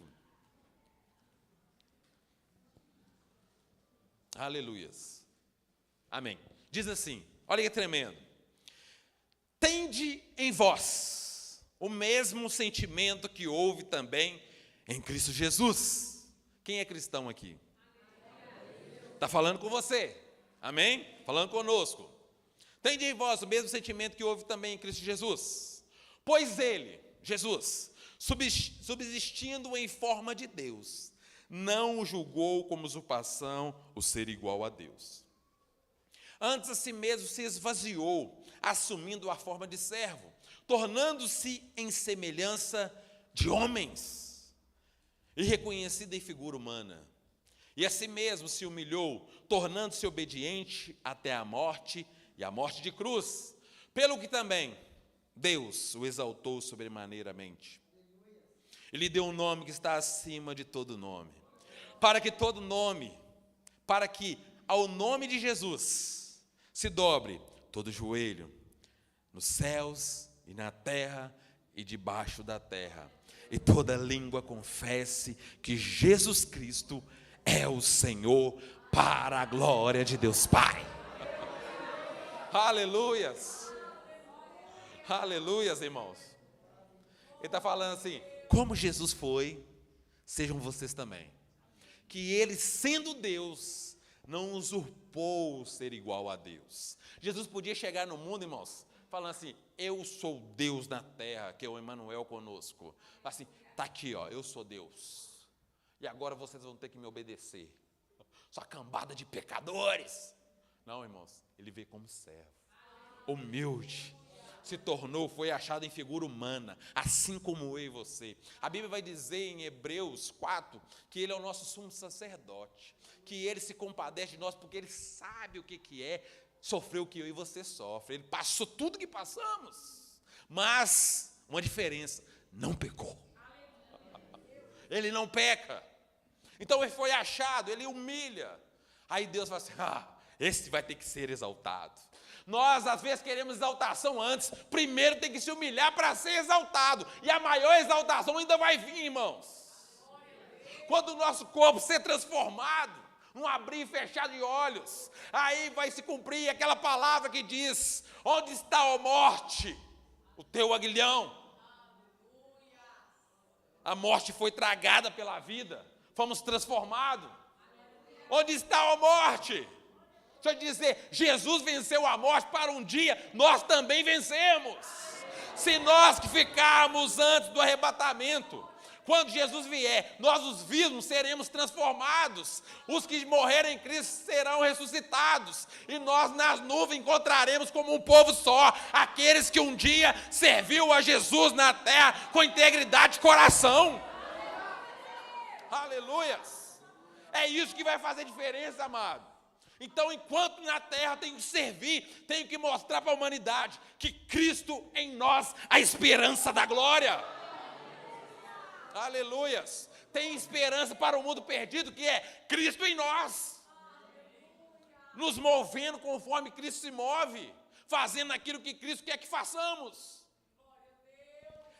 Aleluias. Amém. Diz assim, olha que tremendo. Tende em vós o mesmo sentimento que houve também em Cristo Jesus. Quem é cristão aqui? Está falando com você. Amém? Falando conosco. Tende em vós o mesmo sentimento que houve também em Cristo Jesus. Pois ele, Jesus, subsistindo em forma de Deus, não julgou como usurpação o ser igual a Deus. Antes a si mesmo se esvaziou, assumindo a forma de servo, tornando-se em semelhança de homens, e reconhecido em figura humana. E a si mesmo se humilhou, tornando-se obediente até a morte, e a morte de cruz, pelo que também Deus o exaltou sobremaneiramente. E lhe deu um nome que está acima de todo nome, para que ao nome de Jesus se dobre todo joelho, nos céus e na terra e debaixo da terra, e toda língua confesse que Jesus Cristo é o Senhor, para a glória de Deus Pai. Aleluias. Aleluias, irmãos. Ele está falando assim, como Jesus foi, sejam vocês também. Que ele, sendo Deus, não usurpou ser igual a Deus. Jesus podia chegar no mundo, irmãos, falando assim, eu sou Deus na terra, que é o Emmanuel conosco. Assim, está aqui, ó, eu sou Deus. E agora vocês vão ter que me obedecer. Sua cambada de pecadores. Não, irmãos, ele veio como servo, humilde, se tornou, foi achado em figura humana, assim como eu e você. A Bíblia vai dizer em Hebreus 4, que ele é o nosso sumo sacerdote, que ele se compadece de nós, porque ele sabe o que é sofrer o que eu e você sofrem. Ele passou tudo que passamos, mas, uma diferença, não pecou. Ele não peca. Então ele foi achado, ele humilha. Aí Deus fala assim, esse vai ter que ser exaltado. Nós, às vezes, queremos exaltação antes. Primeiro tem que se humilhar para ser exaltado. E a maior exaltação ainda vai vir, irmãos. Quando o nosso corpo ser transformado, num abrir e fechar de olhos, aí vai se cumprir aquela palavra que diz, onde está, ó morte, o teu aguilhão? A morte foi tragada pela vida. Fomos transformados. Onde está, ó morte? Deixa eu dizer, Jesus venceu a morte para um dia, nós também vencemos. Se nós que ficarmos antes do arrebatamento, quando Jesus vier, nós os vivos seremos transformados. Os que morrerem em Cristo serão ressuscitados. E nós nas nuvens encontraremos como um povo só, aqueles que um dia serviu a Jesus na terra com integridade de coração. Aleluias. É isso que vai fazer diferença, amado. Então, enquanto na terra tenho que servir, tenho que mostrar para a humanidade que Cristo em nós, a esperança da glória. Aleluias. Tem esperança para o mundo perdido, que é Cristo em nós. Nos movendo conforme Cristo se move, fazendo aquilo que Cristo quer que façamos.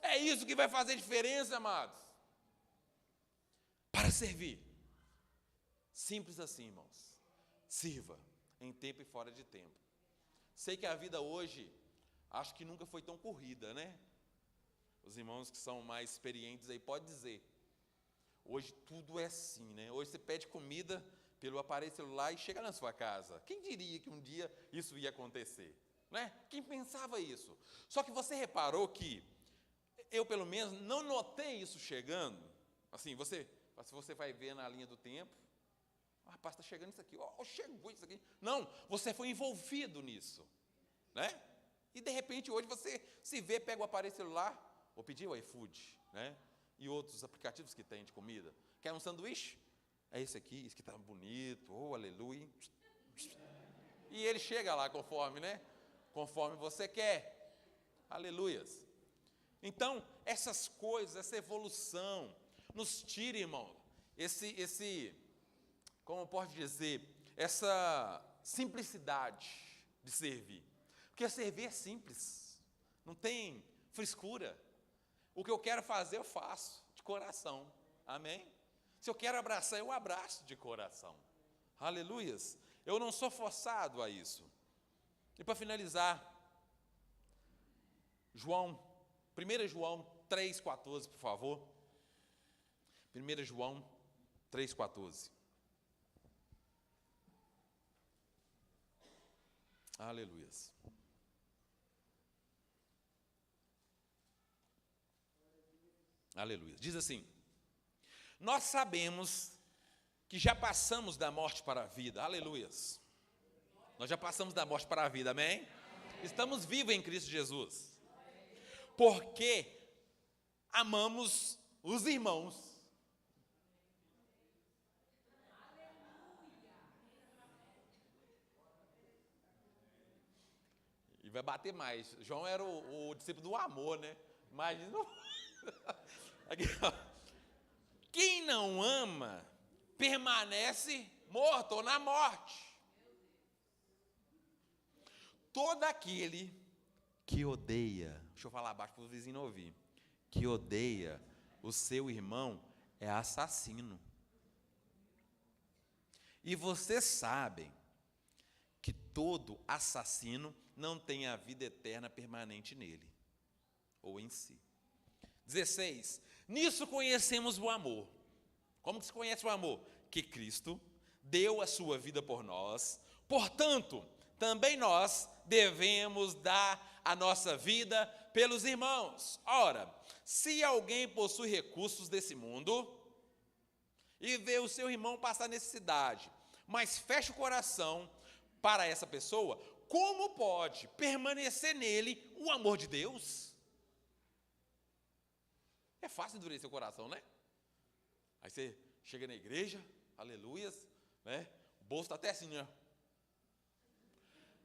É isso que vai fazer diferença, amados. Para servir. Simples assim, irmãos. Sirva em tempo e fora de tempo. Sei que a vida hoje, acho que nunca foi tão corrida, né? Os irmãos que são mais experientes aí podem dizer. Hoje tudo é assim, né? Hoje você pede comida pelo aparelho celular e chega na sua casa. Quem diria que um dia isso ia acontecer? Né? Quem pensava isso? Só que você reparou que, eu pelo menos não notei isso chegando. Assim, se você vai ver na linha do tempo, O rapaz está chegando isso aqui, chegou isso aqui. Não, você foi envolvido nisso, né? E de repente hoje você se vê, pega o aparelho celular, vou pedir o iFood, né? E outros aplicativos que tem de comida. Quer um sanduíche? É esse aqui está bonito, aleluia. E ele chega lá conforme, né? Conforme você quer. Aleluias. Então, essas coisas, essa evolução, nos tira, irmão, como eu posso dizer, essa simplicidade de servir. Porque servir é simples, não tem frescura. O que eu quero fazer, eu faço, de coração. Amém? Se eu quero abraçar, eu abraço de coração. Aleluias. Eu não sou forçado a isso. E para finalizar, 1 João 3,14, por favor. 1 João 3,14. Aleluias. Aleluia. Diz assim: nós sabemos que já passamos da morte para a vida. Aleluias. Nós já passamos da morte para a vida, amém? Estamos vivos em Cristo Jesus. Porque amamos os irmãos. E vai bater mais. João era o discípulo do amor, né? Imagina. Aqui, ó. Quem não ama permanece morto ou na morte. Todo aquele que odeia, deixa eu falar abaixo para o vizinho não ouvir, que odeia o seu irmão é assassino. E vocês sabem que todo assassino não tem a vida eterna permanente nele, ou em si. 16. Nisso conhecemos o amor. Como que se conhece o amor? Que Cristo deu a sua vida por nós, portanto, também nós devemos dar a nossa vida pelos irmãos. Ora, se alguém possui recursos desse mundo e vê o seu irmão passar necessidade, mas fecha o coração para essa pessoa, como pode permanecer nele o amor de Deus? É fácil endurecer o coração, né? Aí você chega na igreja, aleluias, né? O bolso está até assim, ó.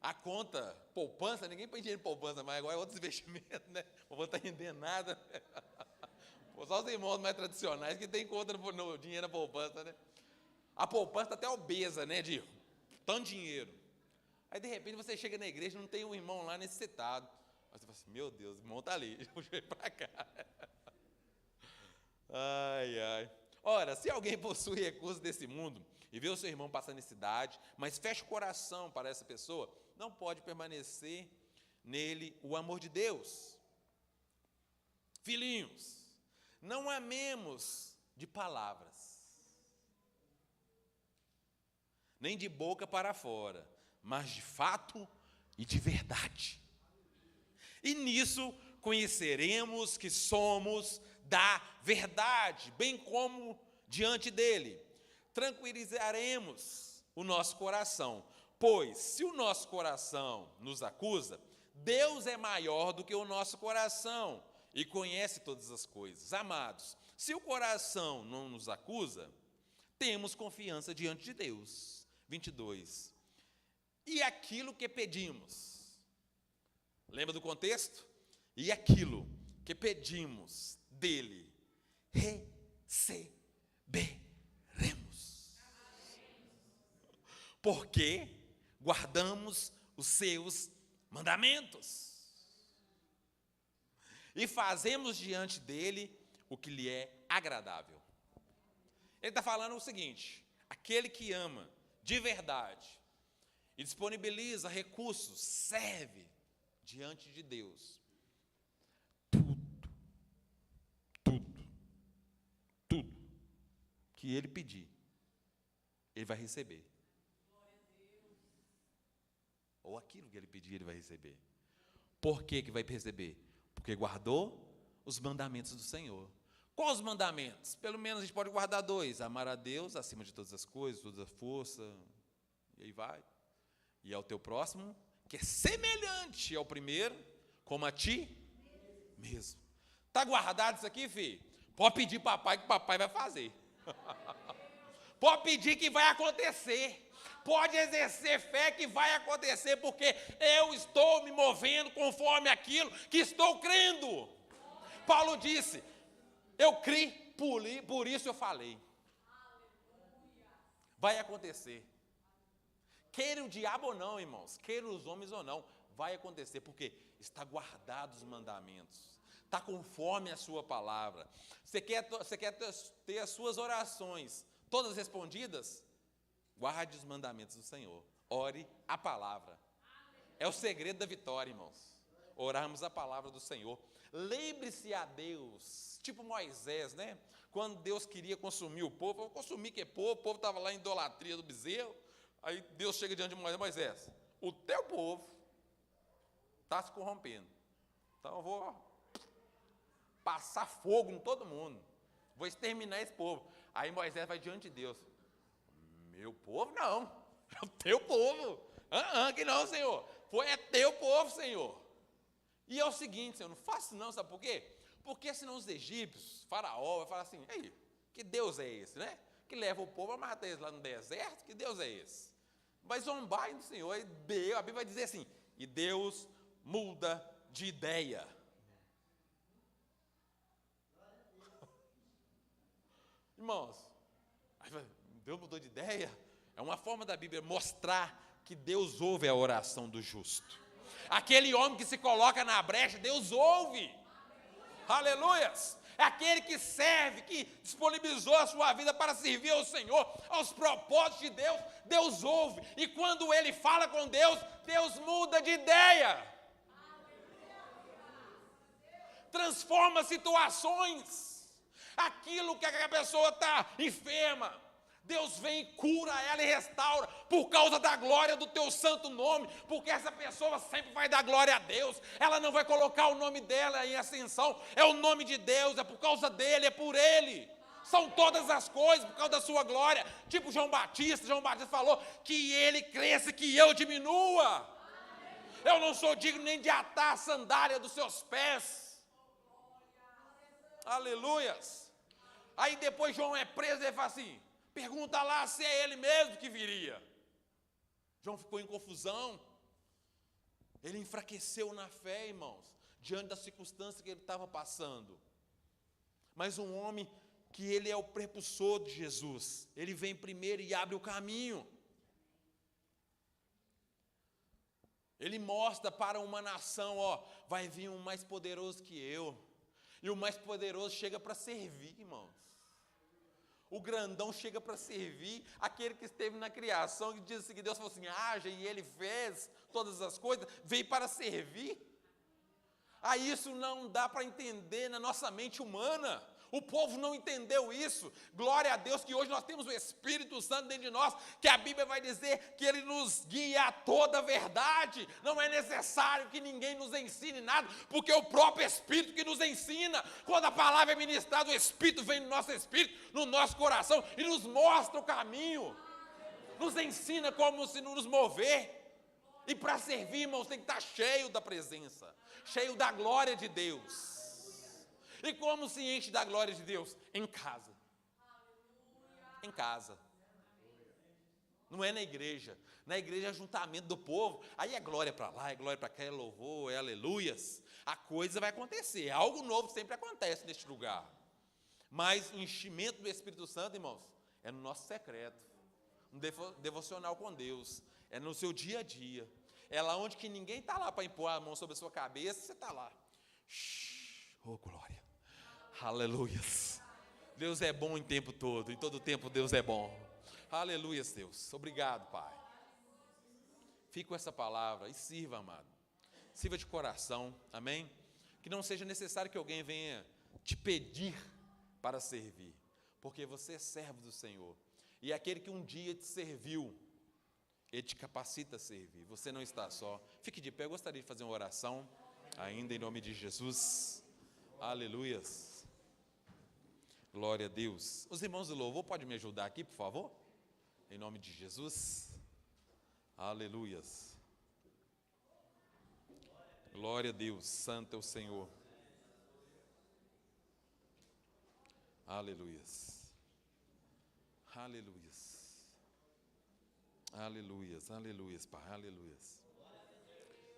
A conta, poupança, ninguém põe dinheiro em poupança, mas agora é outros investimentos, né? O povo não está rendendo nada. Só os irmãos mais tradicionais que tem conta no dinheiro na poupança, né? A poupança está até obesa, né? De tanto dinheiro. Aí, de repente, você chega na igreja e não tem um irmão lá necessitado. Aí você fala assim, meu Deus, o irmão está ali, puxa ele para cá. Ai, ai. Ora, se alguém possui recursos desse mundo e vê o seu irmão passando necessidade, mas fecha o coração para essa pessoa, não pode permanecer nele o amor de Deus. Filhinhos, não amemos de palavras, nem de boca para fora, mas de fato e de verdade. E nisso conheceremos que somos da verdade, bem como diante dele. Tranquilizaremos o nosso coração, pois se o nosso coração nos acusa, Deus é maior do que o nosso coração e conhece todas as coisas. Amados, se o coração não nos acusa, temos confiança diante de Deus. 22. E aquilo que pedimos, lembra do contexto? E aquilo que pedimos dele, receberemos. Porque guardamos os seus mandamentos e fazemos diante dele o que lhe é agradável. Ele está falando o seguinte: aquele que ama de verdade e disponibiliza recursos, serve diante de Deus. Tudo que ele pedir, ele vai receber. Ou aquilo que ele pedir, ele vai receber. Por que vai receber? Porque guardou os mandamentos do Senhor. Quais os mandamentos? Pelo menos a gente pode guardar 2. Amar a Deus acima de todas as coisas, toda a força, e aí vai. E ao teu próximo, que é semelhante ao primeiro, como a ti mesmo. Está guardado isso aqui, filho? Pode pedir papai que papai vai fazer. Pode pedir que vai acontecer. Pode exercer fé que vai acontecer, porque eu estou me movendo conforme aquilo que estou crendo. Paulo disse, eu criei, por isso eu falei. Vai acontecer. Queira o diabo ou não, irmãos, queira os homens ou não, vai acontecer, porque está guardado os mandamentos. Está conforme a sua palavra. Você quer ter as suas orações todas respondidas? Guarde os mandamentos do Senhor. Ore a palavra. É o segredo da vitória, irmãos. Orarmos a palavra do Senhor. Lembre-se a Deus, tipo Moisés, né? Quando Deus queria consumir o povo, eu consumi que povo, o povo estava lá em idolatria do bezerro. Aí Deus chega diante de Moisés, Moisés, o teu povo está se corrompendo. Então eu vou passar fogo em todo mundo. Vou exterminar esse povo. Aí Moisés vai diante de Deus. Meu povo não, é o teu povo. Que não, Senhor. É teu povo, Senhor. E é o seguinte, Senhor, não faça não, sabe por quê? Porque senão os egípcios, Faraó, vai falar assim, ei, que Deus é esse, né? Que leva o povo a matar eles lá no deserto, que Deus é esse? Vai zombar do Senhor, e Deus, a Bíblia vai dizer assim, e Deus muda de ideia. Irmãos, Deus mudou de ideia? É uma forma da Bíblia mostrar que Deus ouve a oração do justo. Aquele homem que se coloca na brecha, Deus ouve. Aleluias! É aquele que serve, que disponibilizou a sua vida para servir ao Senhor, aos propósitos de Deus, Deus ouve. E quando ele fala com Deus, Deus muda de ideia. Transforma situações. Aquilo que a pessoa está enferma, Deus vem e cura ela e restaura, por causa da glória do teu santo nome, porque essa pessoa sempre vai dar glória a Deus, ela não vai colocar o nome dela em ascensão, é o nome de Deus, é por causa dele, é por ele, são todas as coisas por causa da sua glória, tipo João Batista falou, que ele cresça, que eu diminua, eu não sou digno nem de atar a sandália dos seus pés, aleluias. Aí depois João é preso e ele fala assim, pergunta lá se é ele mesmo que viria. João ficou em confusão. Ele enfraqueceu na fé, irmãos, diante da circunstância que ele estava passando. Mas um homem que ele é o prepulsor de Jesus, ele vem primeiro e abre o caminho. Ele mostra para uma nação, vai vir um mais poderoso que eu. E o mais poderoso chega para servir, irmãos. O grandão chega para servir, aquele que esteve na criação, que diz assim, que Deus falou assim, haja, e ele fez todas as coisas, veio para servir. Isso não dá para entender na nossa mente humana. O povo não entendeu isso. Glória a Deus que hoje nós temos o Espírito Santo dentro de nós, que a Bíblia vai dizer que ele nos guia a toda a verdade. Não é necessário que ninguém nos ensine nada, porque é o próprio Espírito que nos ensina. Quando a palavra é ministrada, o Espírito vem no nosso espírito, no nosso coração, e nos mostra o caminho. Nos ensina como se nos mover. E para servir, irmãos, tem que estar cheio da presença, cheio da glória de Deus. E como se enche da glória de Deus? Em casa. Em casa. Não é na igreja. Na igreja é ajuntamento do povo. Aí é glória para lá, é glória para cá, é louvor, é aleluias. A coisa vai acontecer. Algo novo sempre acontece neste lugar. Mas o enchimento do Espírito Santo, irmãos, é no nosso secreto. Um devocional com Deus. É no seu dia a dia. É lá onde que ninguém está lá para impor a mão sobre a sua cabeça, você está lá. Oh, glória. Aleluias. Deus é bom em tempo todo, em todo tempo Deus é bom. Aleluias, Deus. Obrigado, Pai. Fique com essa palavra e sirva, amado. Sirva de coração, amém? Que não seja necessário que alguém venha te pedir para servir, porque você é servo do Senhor. E aquele que um dia te serviu, ele te capacita a servir. Você não está só. Fique de pé, eu gostaria de fazer uma oração, ainda em nome de Jesus. Aleluias. Glória a Deus. Os irmãos do louvor, podem me ajudar aqui, por favor? Em nome de Jesus. Aleluias. Glória a Deus. Santo é o Senhor. Aleluias. Aleluias. Aleluias. Aleluias, Pai. Aleluias.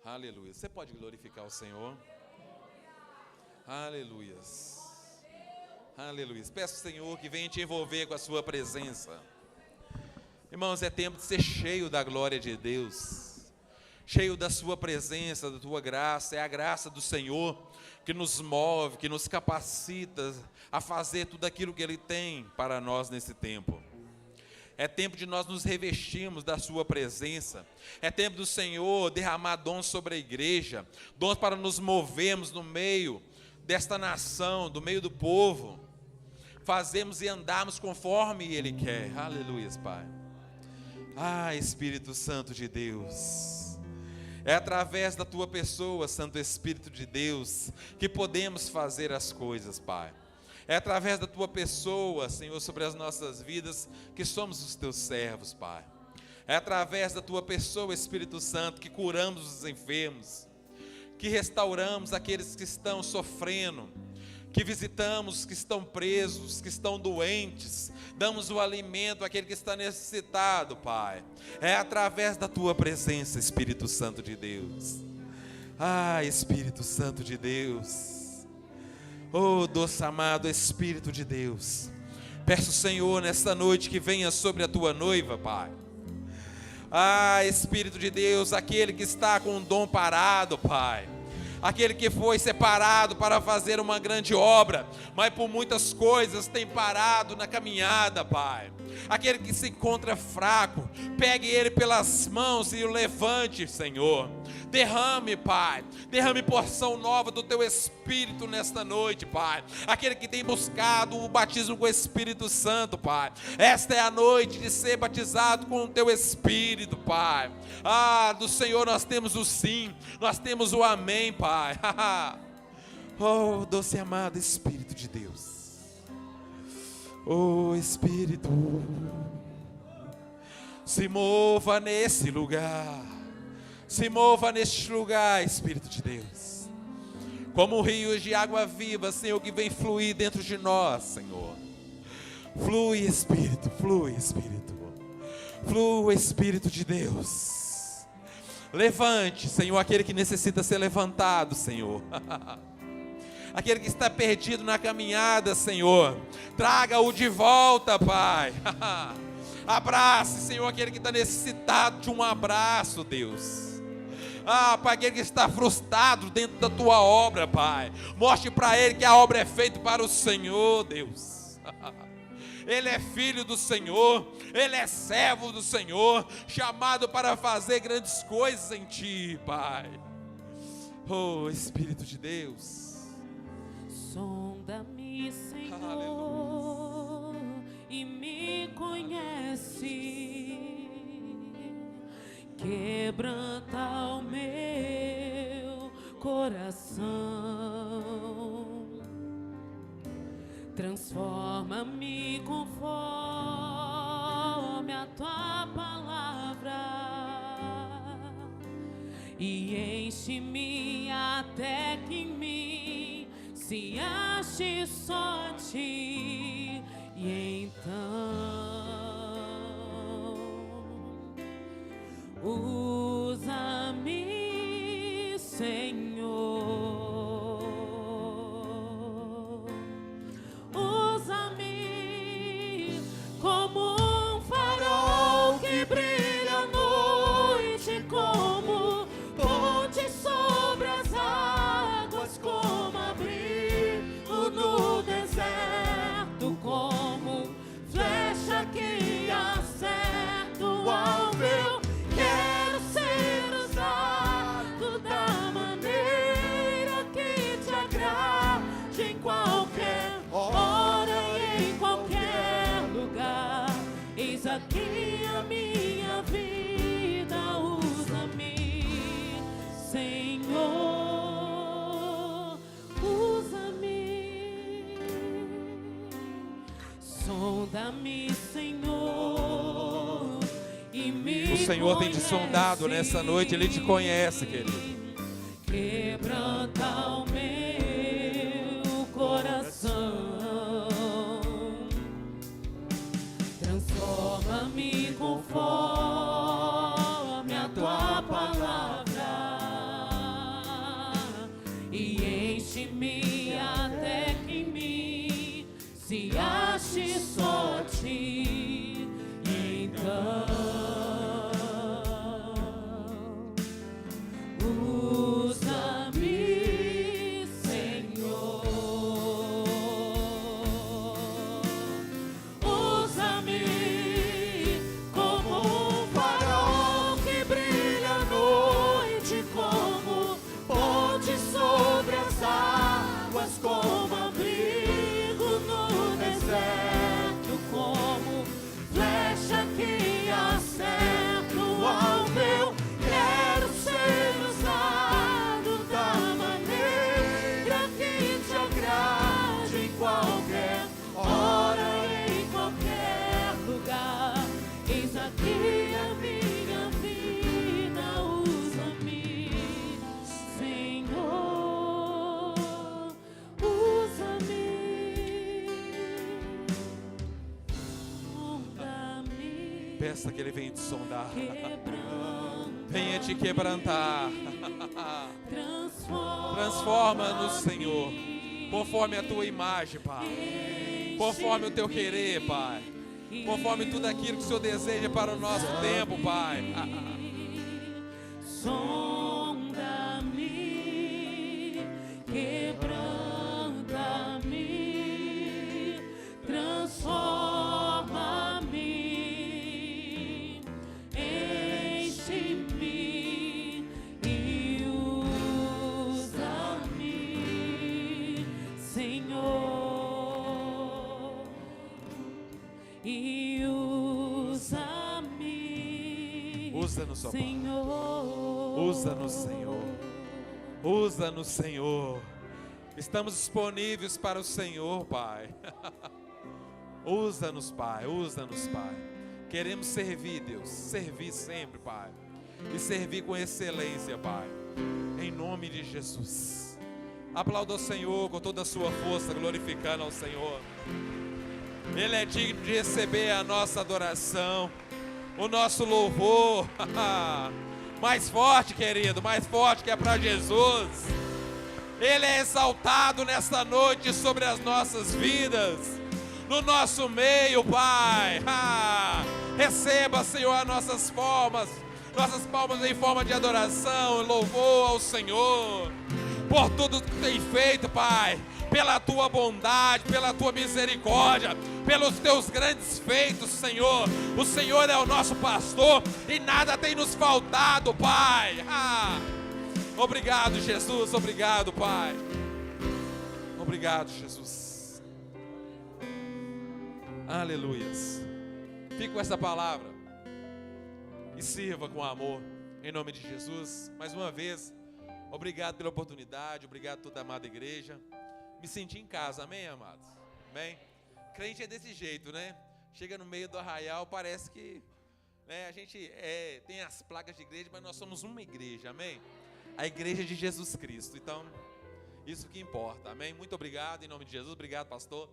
Aleluia. Você pode glorificar o Senhor? Aleluias. Aleluias. Peço ao Senhor que venha te envolver com a sua presença. Irmãos, é tempo de ser cheio da glória de Deus, cheio da sua presença, da tua graça. É a graça do Senhor que nos move, que nos capacita a fazer tudo aquilo que Ele tem para nós nesse tempo. É tempo de nós nos revestirmos da sua presença. É tempo do Senhor derramar dons sobre a igreja, dons para nos movermos no meio desta nação, do meio do povo, fazermos e andarmos conforme Ele quer. Aleluia, Pai. Espírito Santo de Deus, é através da tua pessoa, Santo Espírito de Deus, que podemos fazer as coisas, Pai. É através da tua pessoa, Senhor, sobre as nossas vidas, que somos os teus servos, Pai. É através da tua pessoa, Espírito Santo, que curamos os enfermos, que restauramos aqueles que estão sofrendo, que visitamos os que estão presos, que estão doentes, damos o alimento àquele que está necessitado, Pai. É através da tua presença, Espírito Santo de Deus. Espírito Santo de Deus. Doce amado Espírito de Deus, peço, Senhor, nesta noite que venha sobre a tua noiva, Pai. Espírito de Deus, aquele que está com um dom parado, Pai, aquele que foi separado para fazer uma grande obra, mas por muitas coisas tem parado na caminhada, Pai. Aquele que se encontra fraco, pegue ele pelas mãos e o levante, Senhor. Derrame, Pai, derrame porção nova do teu Espírito nesta noite, Pai. Aquele que tem buscado o batismo com o Espírito Santo, Pai, esta é a noite de ser batizado com o teu Espírito, Pai. Do Senhor nós temos o sim, nós temos o amém, Pai. Doce amado Espírito de Deus. Espírito, se mova nesse lugar. Se mova neste lugar, Espírito de Deus, como rios de água viva, Senhor, que vem fluir dentro de nós, Senhor. Flui, Espírito, flui, Espírito, flui, Espírito de Deus. Levante, Senhor, aquele que necessita ser levantado, Senhor. Aquele que está perdido na caminhada, Senhor, traga-o de volta, Pai. Abrace, Senhor, aquele que está necessitado de um abraço, Deus. Pai, aquele que está frustrado dentro da tua obra, Pai, mostre para ele que a obra é feita para o Senhor, Deus. Ele é filho do Senhor, ele é servo do Senhor, chamado para fazer grandes coisas em ti, Pai. Espírito de Deus, sonda-me, Senhor, e me conhece. Quebranta o meu coração, transforma-me conforme a tua palavra e enche-me até que em mim se ache só ti. E então usa-me, Senhor, usa-me como um farol que brilha à noite, como ponte sobre as águas, como abrigo no deserto, como flecha que acerta o alvo. Quero ser usado da maneira que te agrade, em qualquer hora e em qualquer lugar. Eis aqui a minha vida, usa-me, Senhor, usa-me. Sonda-me, Senhor, e me O Senhor tem te conhece. sondado nessa noite, Ele te conhece, querido. Quebranta o meu coração, transforma-me conforme a tua palavra e enche-me até que em mim se ache só ti. Então usa-me, Senhor, usa-me como um farol que brilha à noite, como ponte sobre as águas, como abrigo no deserto, como flecha que acerta o alvo. Eu quero ser usado da maneira que te agrade, em qualquer hora, em qualquer lugar. Eis aqui a minha vida, usa-me, Senhor, usa-me, sonda-me, Peça que Ele venha te sondar. quebranta, Venha te quebrantar. Transforma-nos, Senhor, conforme a tua imagem, Pai. Conforme o teu querer, Pai. Conforme tudo aquilo que o Senhor deseja para o nosso tempo, Pai. Sonda-me, quebranta-me, transforma-me, enche-me e usa-me, Senhor, e usa-me, Usa-nos, ó Pai. Senhor, Usa-nos, Senhor. Usa-nos, Senhor. Estamos disponíveis para o Senhor, Pai. Usa-nos, Pai. Usa-nos, Pai. Queremos servir, Deus. Servir sempre, Pai. E servir com excelência, Pai. Em nome de Jesus. Aplauda o Senhor com toda a sua força, glorificando ao Senhor. Ele é digno de receber a nossa adoração, o nosso louvor. Mais forte, querido, mais forte, que é para Jesus. Ele é exaltado nesta noite sobre as nossas vidas, no nosso meio, Pai. Receba, Senhor, as nossas palmas em forma de adoração e louvor ao Senhor, por tudo que tem feito, Pai, pela tua bondade, pela tua misericórdia, pelos teus grandes feitos, Senhor. O Senhor é o nosso pastor e nada tem nos faltado, Pai. Obrigado, Jesus. Obrigado, Pai. Obrigado, Jesus. Aleluias. Fique com essa palavra e sirva com amor, em nome de Jesus. Mais uma vez, obrigado pela oportunidade, obrigado a toda a amada igreja. Me senti em casa, amém, amados? Amém? Crente é desse jeito, né? Chega no meio do arraial, parece que, né, a gente tem as placas de igreja, mas nós somos uma igreja, amém? A igreja de Jesus Cristo. Então, isso que importa, amém? Muito obrigado, em nome de Jesus. Obrigado, pastor.